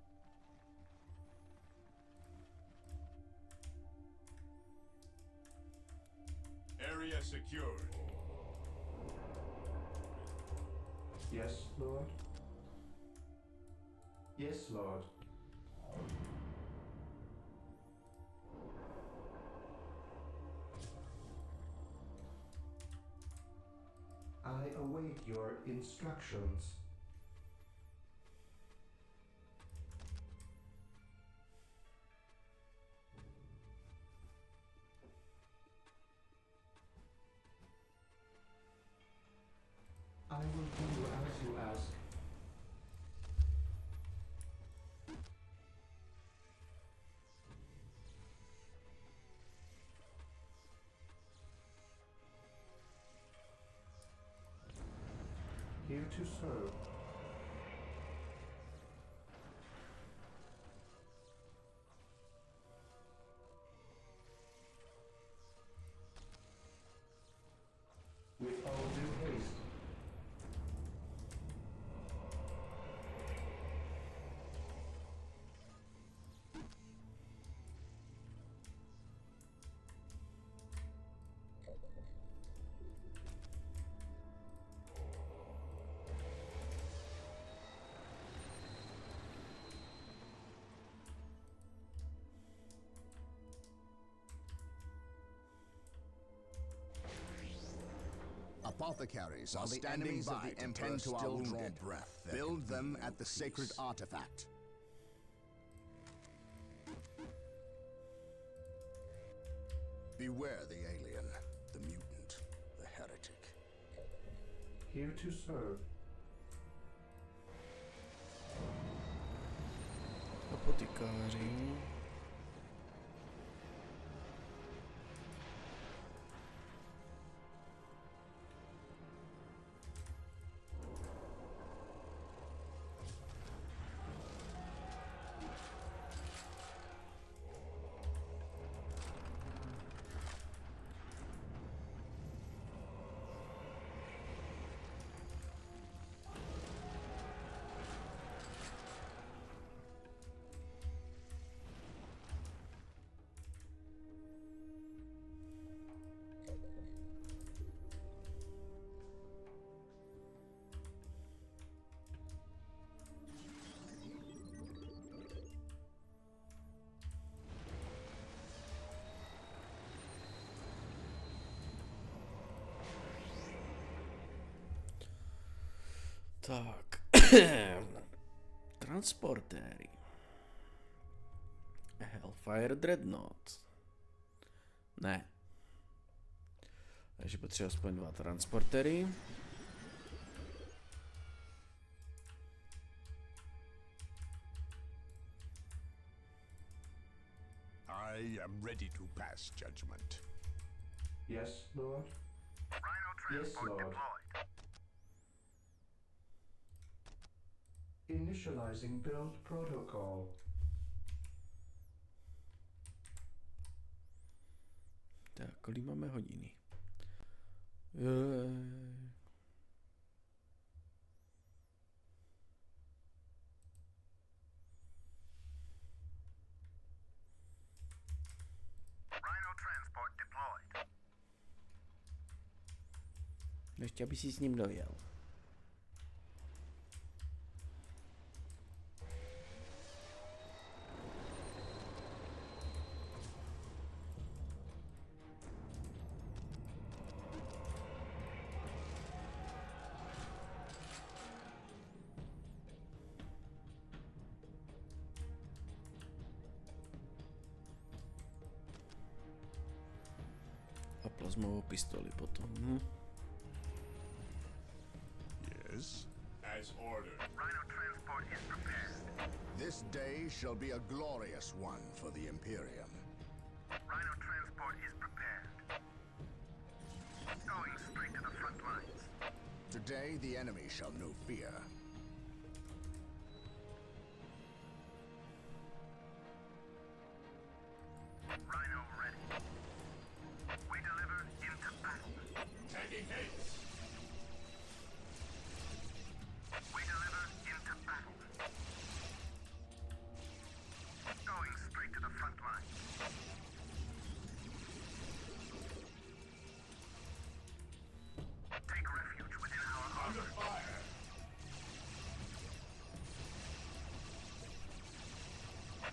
Area secured. Yes, Lord. Yes, Lord. I await your instructions. I will do as you ask. Here to serve. With all due haste. Apothecaries are standing by to tend to our wounded. Build them at the sacred artifact. Beware the alien, the mutant, the heretic. Here to serve. Apotekáři. Tak. Transportéry. Hellfire Dreadnought. Ne. Takže potřebuji aspoň 2 transportéry. I am ready to pass judgment. Yes, Lord? Rhino Yes, transport Lord. deployed. Initializing build protocol. Tak, kolik máme hodiny? Rhino transport deployed. Ještě, aby si s ním dojel. A plazmovou pistoli potom. Yes? As ordered. Rhino transport is prepared. This day shall be a glorious one for the Imperium. Rhino transport is prepared. Going straight to the front lines. Today the enemy shall know fear. Rhino ready. We deliver into battle. Taking hits. We deliver into battle. Going straight to the front line. Take refuge within our Under armor. fire.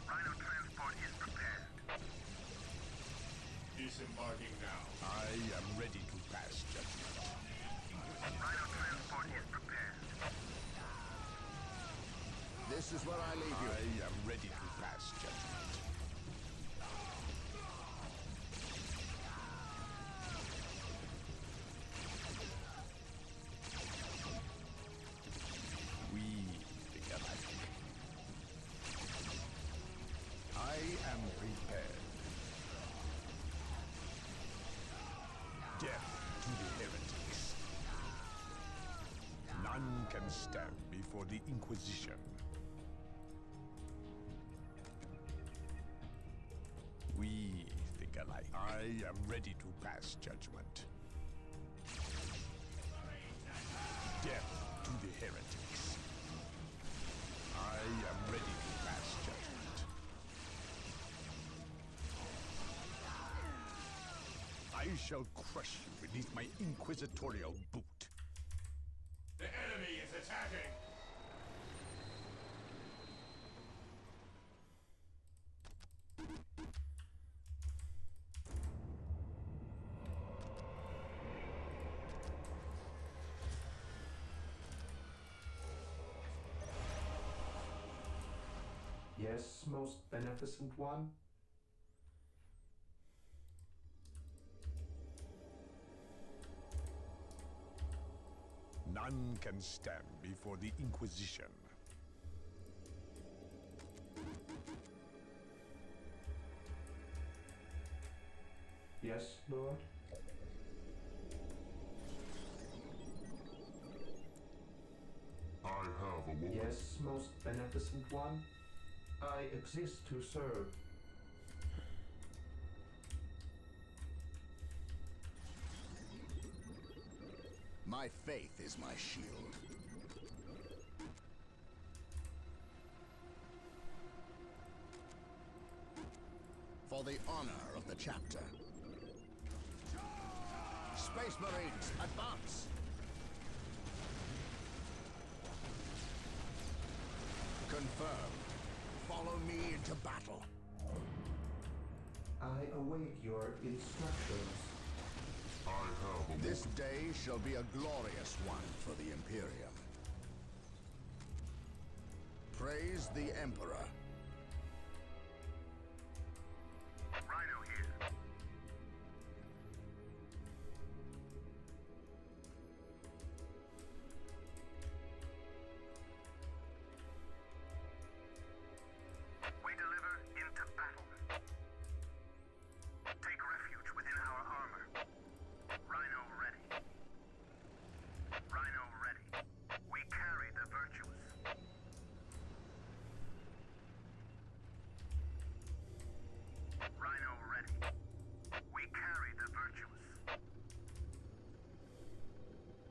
Rhino transport is prepared. Disembarking now. I am ready to pass judgment. Rhino transport is prepared. This is where I leave you. I am ready to pass judgment. We think alike. I am prepared. Death to the heretics. None can stand before the Inquisition. We think alike. I am ready to pass judgment. Death to the heretics. I am ready to pass judgment. I shall crush you beneath my inquisitorial boot. The enemy is attacking. Yes, most beneficent one? None can stand before the Inquisition. Yes, Lord? I have a woman. Yes, most beneficent one? I exist to serve. My faith is my shield. For the honor of the chapter. Space Marines, advance! Confirmed. Follow me into battle. I await your instructions. I have a This day shall be a glorious one for the Imperium. Praise the Emperor. Rhino here. We deliver into battle.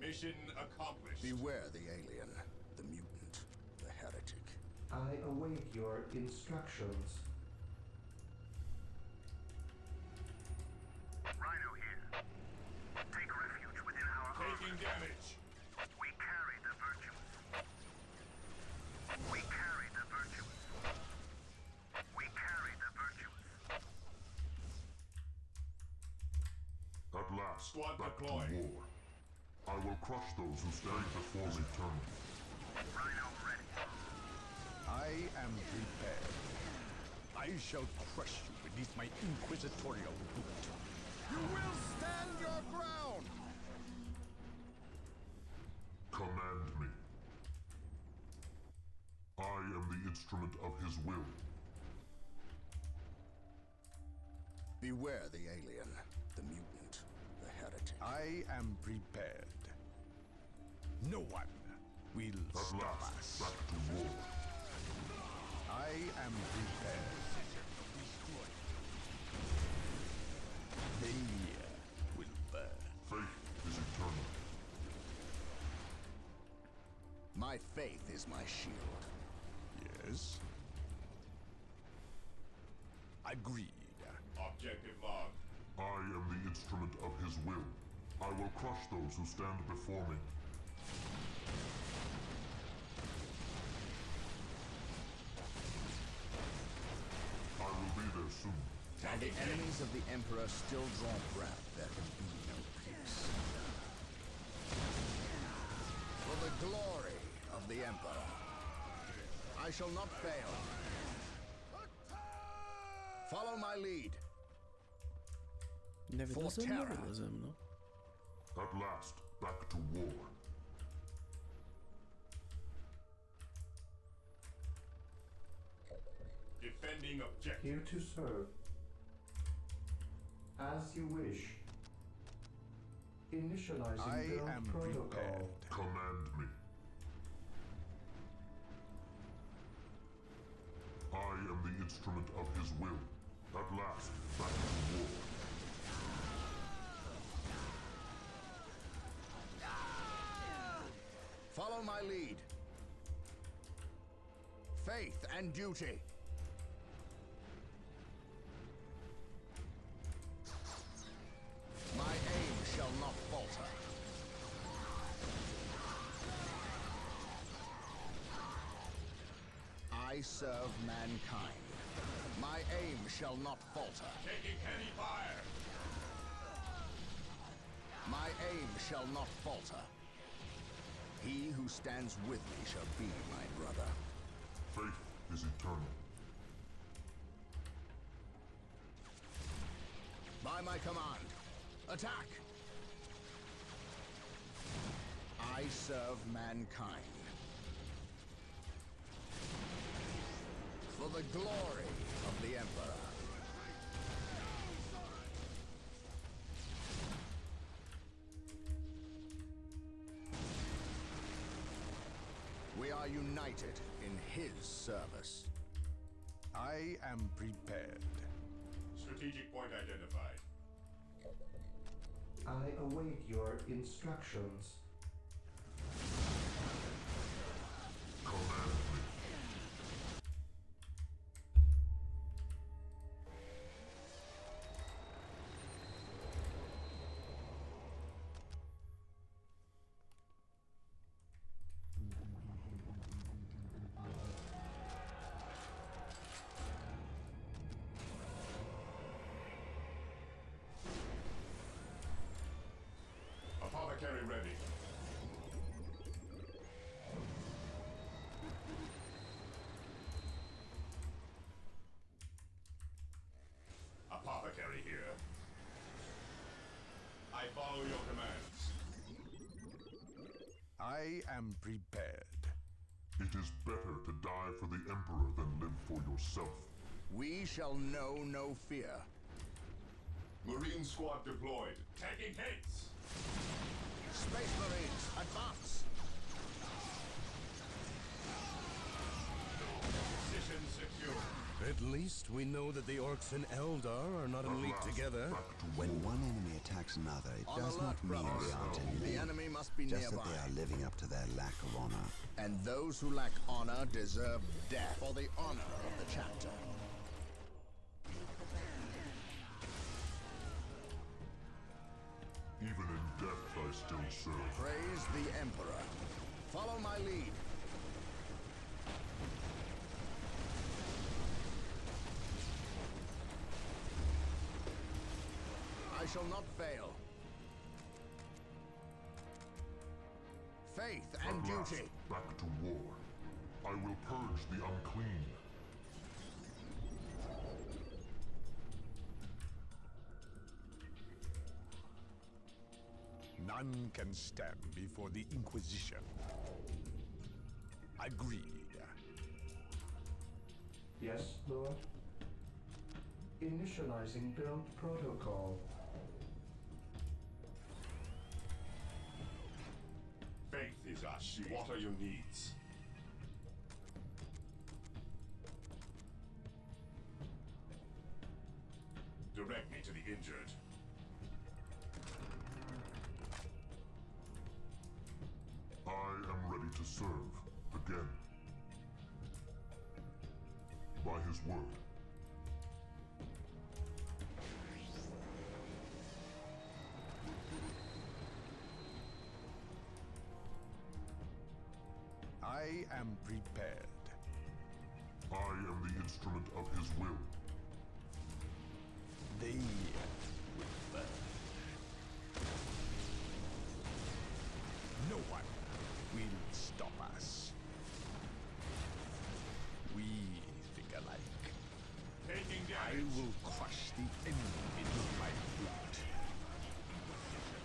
Mission accomplished. Beware the alien, the mutant, the heretic. I await your instructions. Rhino here. Take refuge within our Taking armor. damage. We carry the virtues. We carry the virtues. We carry the virtues. At last, Squad back deployed. to war. I will crush those who stand before me eternally. Rhino ready. I am prepared. I shall crush you beneath my inquisitorial boot. You will stand your ground! Command me. I am the instrument of his will. Beware the alien, the mutant, the heretic. I am prepared. No one will At stop last, us. back to war. I am prepared. The year will burn. Faith is eternal. My faith is my shield. Yes? Agreed. Objective log. I am the instrument of his will. I will crush those who stand before me. I will be there soon. While the enemies of the Emperor still draw breath, there can be no peace. For the glory of the Emperor, I shall not fail. Follow my lead. Nevylezem, terra. nevylezem, no. At last, back to war. Defending objective. Here to serve. As you wish. Initializing I build am protocol. prepared. Command me. I am the instrument of his will. At last, back to war. Follow my lead. Faith and duty. My aim shall not falter. I serve mankind. My aim shall not falter. Taking heavy fire. My aim shall not falter. He who stands with me shall be my brother. Faith is eternal. By my command, attack! I serve mankind. For the glory of the Emperor. We are united in his service. I am prepared. Strategic point identified. I await your instructions. Command me. Apothecary ready. Apothecary here. I follow your commands. I am prepared. It is better to die for the Emperor than live for yourself. We shall know no fear. Marine squad deployed. Taking hits. Space Marines, advance! Position secure. At least we know that the orcs and Eldar are not in league together. When one enemy attacks another, it On does alert, not mean brothers. they aren't The enemies. enemy must be Just nearby. that they are living up to their lack of honor. And those who lack honor deserve death for the honor of the chapter. Even in death I still serve. Praise the Emperor. Follow my lead. I shall not fail. Faith and At last, duty. back to war. I will purge the unclean. None can stand before the Inquisition. Agreed. Yes, Lord? Initializing build protocol. Faith is our shield. What are your needs? Direct me to the injured. I am ready to serve again. By his word. I am prepared. I am the instrument of his will. They will burn. No one will stop us. We think alike. Taking I damage. will crush the enemy beneath my foot.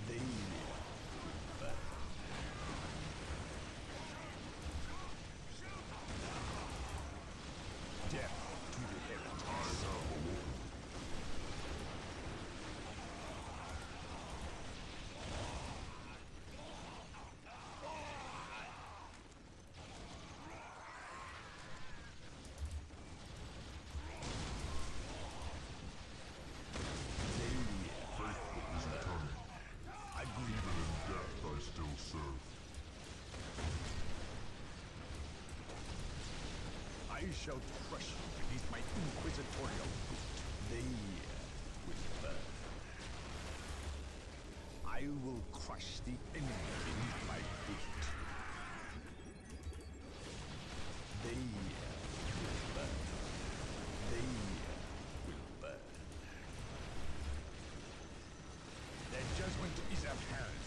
They will burn. Death to the heretics. Faithful is eternal. Agreed. Even in death I still serve. I shall crush you beneath my inquisitorial boot. They will burn. I will crush the enemy beneath my boot. They will burn. They will burn. Their judgment is at hand.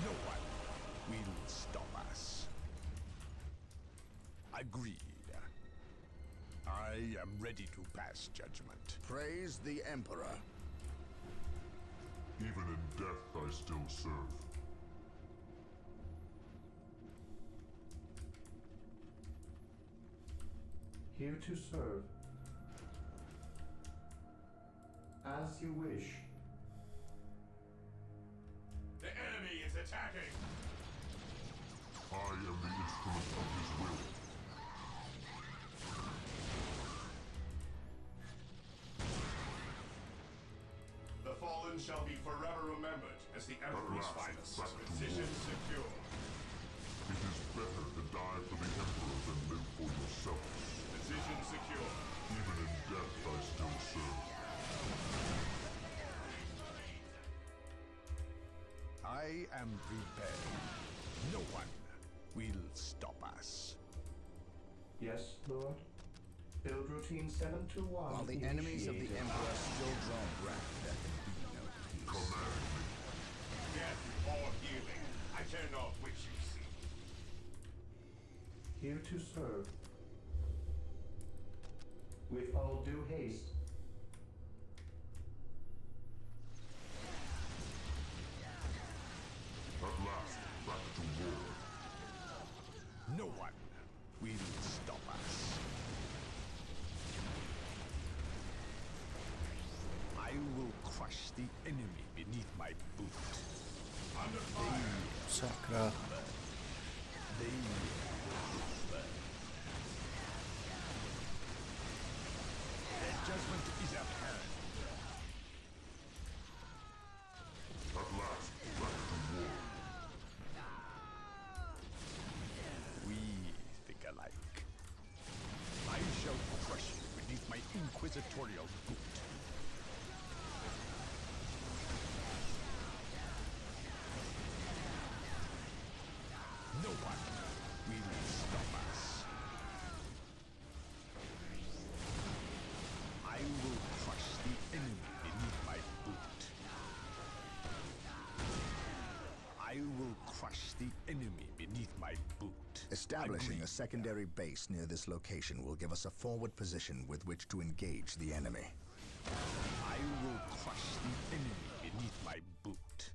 No one will stop us. Agreed. I am ready to pass judgment. Praise the Emperor. Even in death I still serve. Here to serve. As you wish. The enemy is attacking. I am the instrument of his will. The fallen shall be forever remembered as the Emperor's last, finest. back to Position war. secure. It is better to die for the Emperor than live for yourself. Position secure. Even in death I still serve. I am prepared. No one will stop us. Yes, Lord? Build routine 721. While the enemies of the initiated. Emperor still draw breath, there can be no peace. Command me. Death or healing. I care not which you see. Here to serve. With all due haste. At last, back to war. No one will stop us. I will crush the enemy beneath my boot. Under fire. Sakra. They will burn. inquisitorial boot. No one will stop us. I will crush the enemy beneath my boot. I will crush the enemy beneath my boot. Establishing a secondary base near this location will give us a forward position with which to engage the enemy. I will crush the enemy beneath my boot.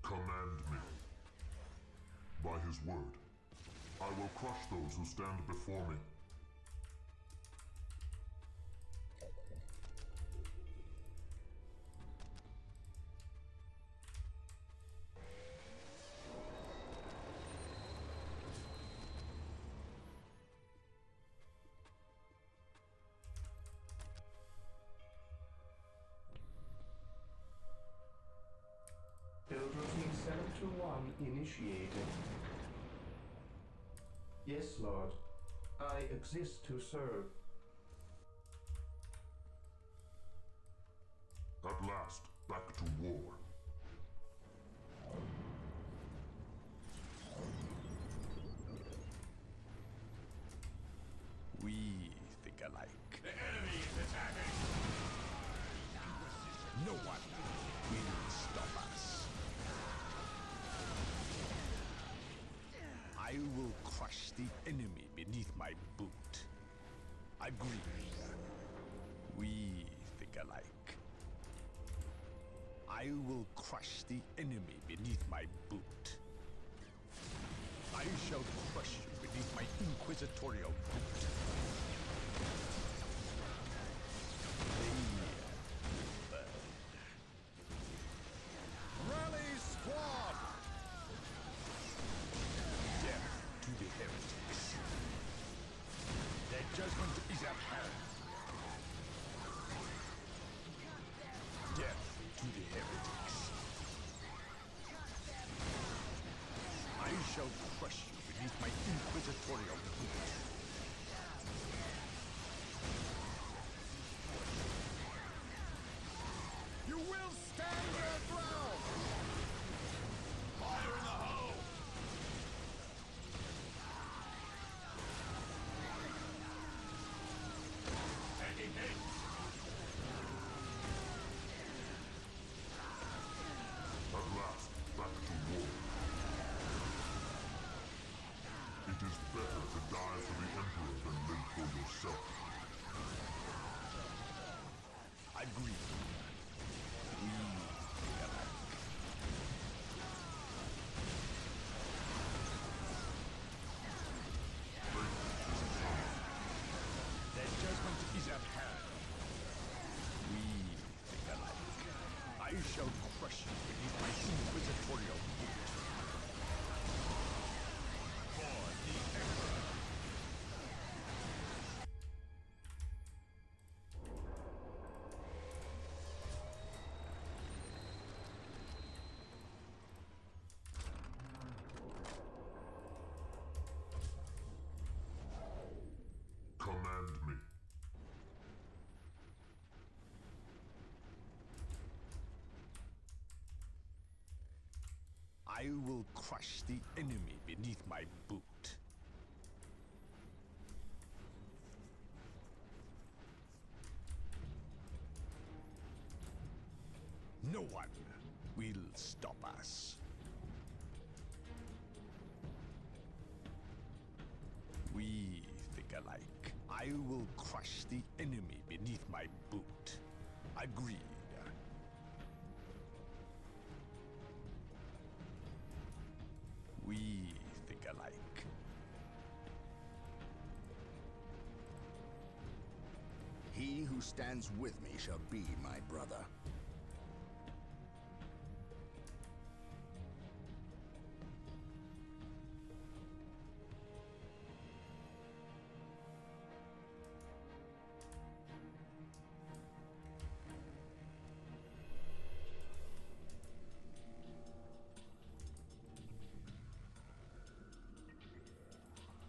Command me. By his word, I will crush those who stand before me. Build routine 721 initiated. Yes, Lord. I exist to serve. At last, back to war. We think alike. The enemy is attacking! No one will stop us. I will crush the enemy beneath my boot. Agreed. We think alike. I will crush the enemy beneath my boot. I shall crush you beneath my inquisitorial boot. Rally squad! Death to the heretics. Their judgment is at hand. Death to the heretics. I shall crush you beneath my inquisitorial boot. You will stand your ground! Fire in the hole! Taking hit! At last, back to war. It is better to die for the Emperor than live for yourself. Agreed. We think alike. Their judgment is at hand. We think alike. I shall crush you beneath my inquisitorial boot. For the Emperor. Command me. I will crush the enemy beneath my boot. No one will stop us. We think alike. I will crush the enemy beneath my boot. Agreed. We think alike. He who stands with me shall be my brother.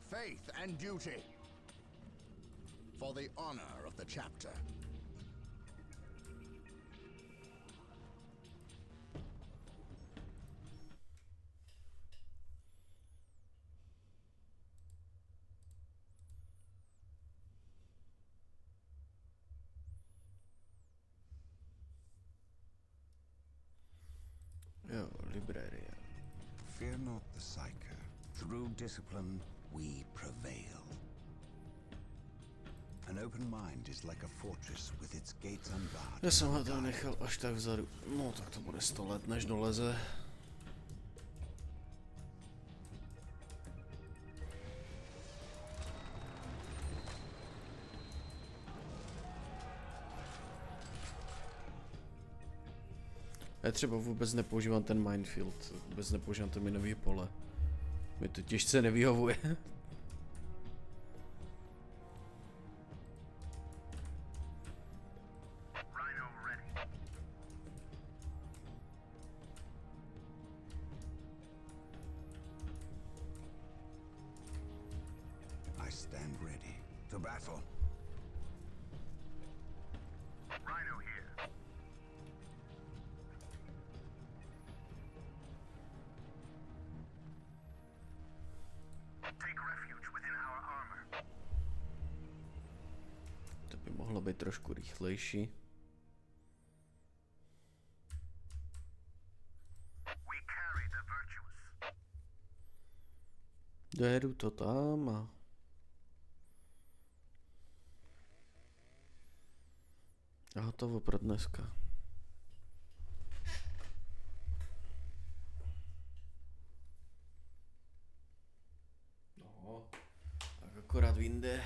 Faith and duty. For the honor of the chapter. librarian. Fear not the psyker. Through discipline, we prevail. An open mind is like a fortress with its gates unbarred. Já jsem ho tam nechal až tak vzadu. No tak to bude 100 let, než doleze. Já třeba vůbec nepoužívám ten minefield, vůbec nepoužívám to minový pole. Mi to těžce nevyhovuje. Rhino ready. I stand ready. To battle. Rhino here. Take refuge within our armor. To by mohlo být trošku rychlejší. We carry the virtues. Dojedu to tam a... A hotovo pro dneska. No, tak akorát vynde.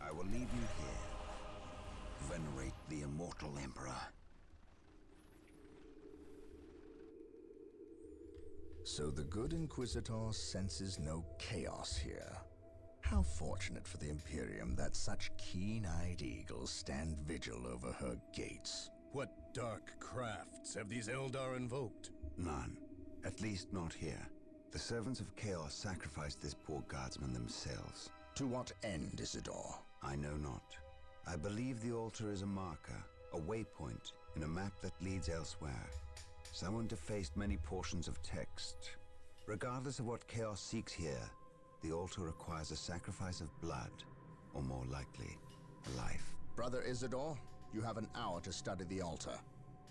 I will leave you here. Venerate the immortal emperor. So the good Inquisitor senses no chaos here. How fortunate for the Imperium that such keen-eyed eagles stand vigil over her gates. What dark crafts have these Eldar invoked? None. At least not here. The servants of Chaos sacrificed this poor guardsman themselves. To what end, Isidore? I know not. I believe the altar is a marker, a waypoint, in a map that leads elsewhere. Someone defaced many portions of text. Regardless of what Chaos seeks here, the altar requires a sacrifice of blood, or more likely, a life. Brother Isidore, you have an hour to study the altar.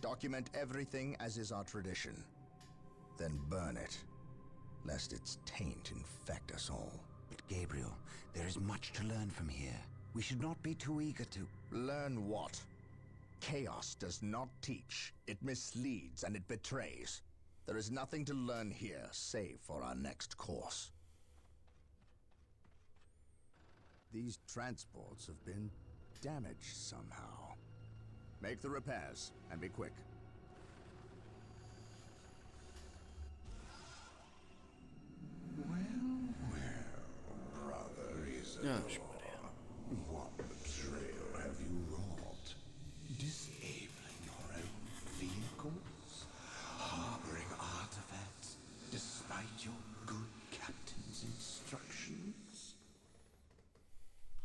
Document everything as is our tradition. Then burn it, lest its taint infect us all. But Gabriel, there is much to learn from here. We should not be too eager to... Learn what? Chaos does not teach. It misleads and it betrays. There is nothing to learn here, save for our next course. These transports have been damaged somehow. Make the repairs, and be quick. Brother Ja, what betrayal have you wrought? Disabling your own vehicles? Harboring artifacts despite your good captain's instructions?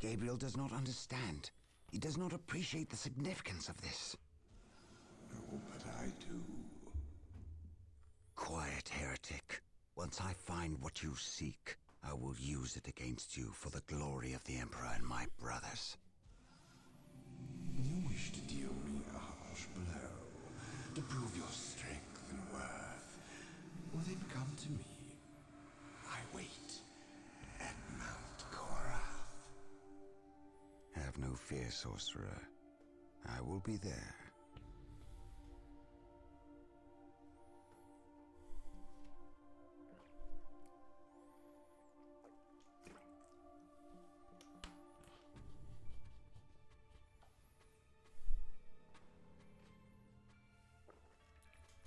Gabriel does not understand. He does not appreciate the significance of this. Oh, but I do. Quiet, heretic. Once I find what you seek, I will use it against you for the glory of the Emperor and my brothers. You wish to deal me a harsh blow, to prove your strength and worth. Well, then come to me. I wait at Mount Korath. Have no fear, sorcerer. I will be there.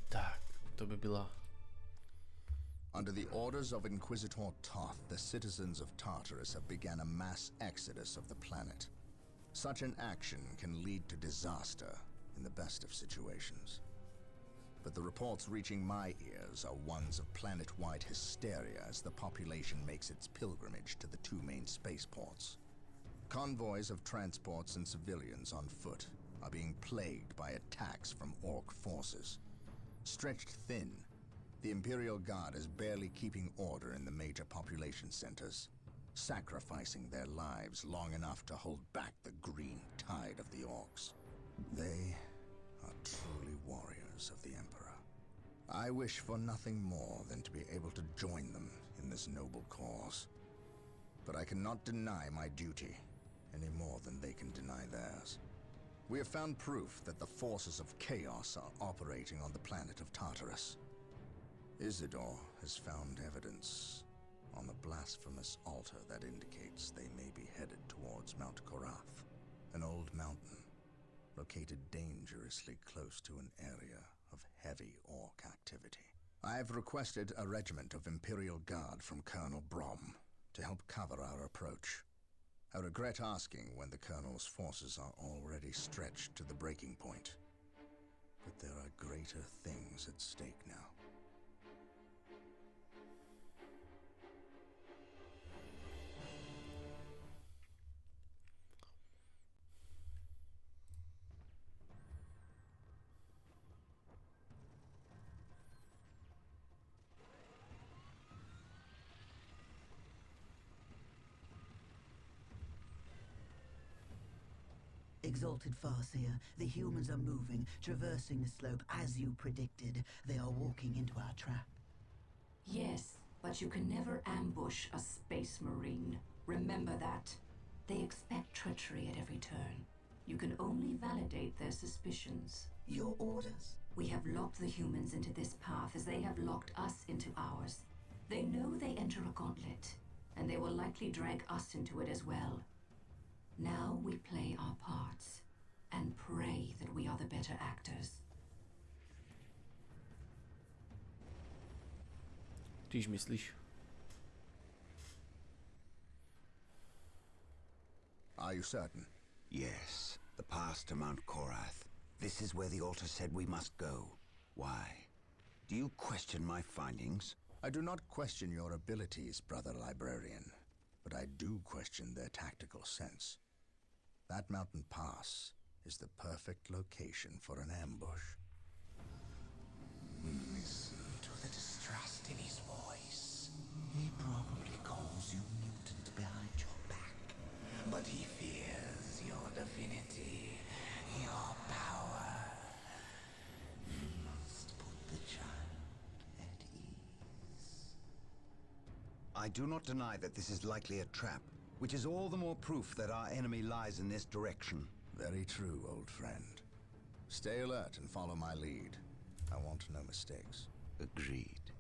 Tak, to by byla Under the orders of Inquisitor Toth, the citizens of Tartarus have begun a mass exodus of the planet. Such an action can lead to disaster in the best of situations. But the reports reaching my ears are ones of planet-wide hysteria as the population makes its pilgrimage to the two main spaceports. Convoys of transports and civilians on foot are being plagued by attacks from Orc forces. Stretched thin, the Imperial Guard is barely keeping order in the major population centers, sacrificing their lives long enough to hold back the green tide of the Orcs. They are truly warriors of the Emperor. I wish for nothing more than to be able to join them in this noble cause. But I cannot deny my duty any more than they can deny theirs. We have found proof that the forces of chaos are operating on the planet of Tartarus. Isidore has found evidence on the blasphemous altar that indicates they may be headed towards Mount Korath, an old mountain located dangerously close to an area of heavy Orc activity. I have requested a regiment of Imperial Guard from Colonel Brom to help cover our approach. I regret asking when the Colonel's forces are already stretched to the breaking point, but there are greater things at stake now. Exalted Farseer, the humans are moving, traversing the slope as you predicted. They are walking into our trap. Yes, but you can never ambush a space marine. Remember that. They expect treachery at every turn. You can only validate their suspicions. Your orders? We have locked the humans into this path as they have locked us into ours. They know they enter a gauntlet, and they will likely drag us into it as well. Now we play our parts, and pray that we are the better actors. Když myslíš? Are you certain? Yes, the path to Mount Korath. This is where the altar said we must go. Why? Do you question my findings? I do not question your abilities, brother librarian, but I do question their tactical sense. That mountain pass is the perfect location for an ambush. Listen to the distrust in his voice. He probably calls you mutant behind your back, but he fears your divinity, your power. You must put the child at ease. I do not deny that this is likely a trap, which is all the more proof that our enemy lies in this direction. Very true, old friend. Stay alert and follow my lead. I want no mistakes. Agreed.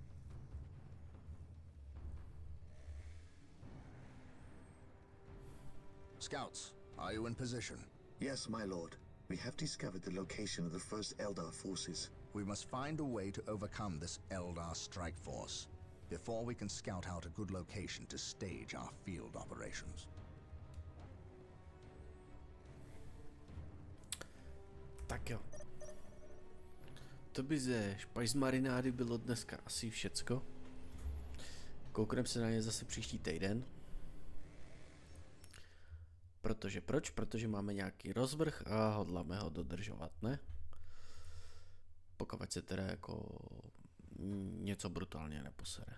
Scouts, are you in position? Yes, my lord. We have discovered the location of the first Eldar forces. We must find a way to overcome this Eldar strike force before we can scout out a good location to stage our field operations. Tak jo. To by ze špajzmarinády bylo dneska asi všecko. Koukneme se na ně zase příští týden. Protože proč? Protože máme nějaký rozvrh a hodláme ho dodržovat, ne? Pokud se teda jako něco brutálně neposere.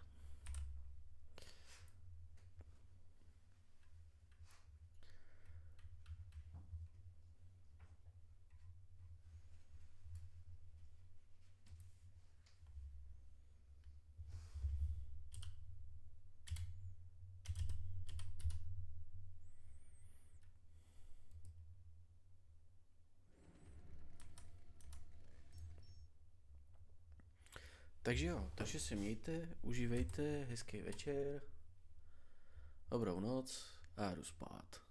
Takže jo, takže se mějte, užívejte, hezký večer, dobrou noc a jdu spát.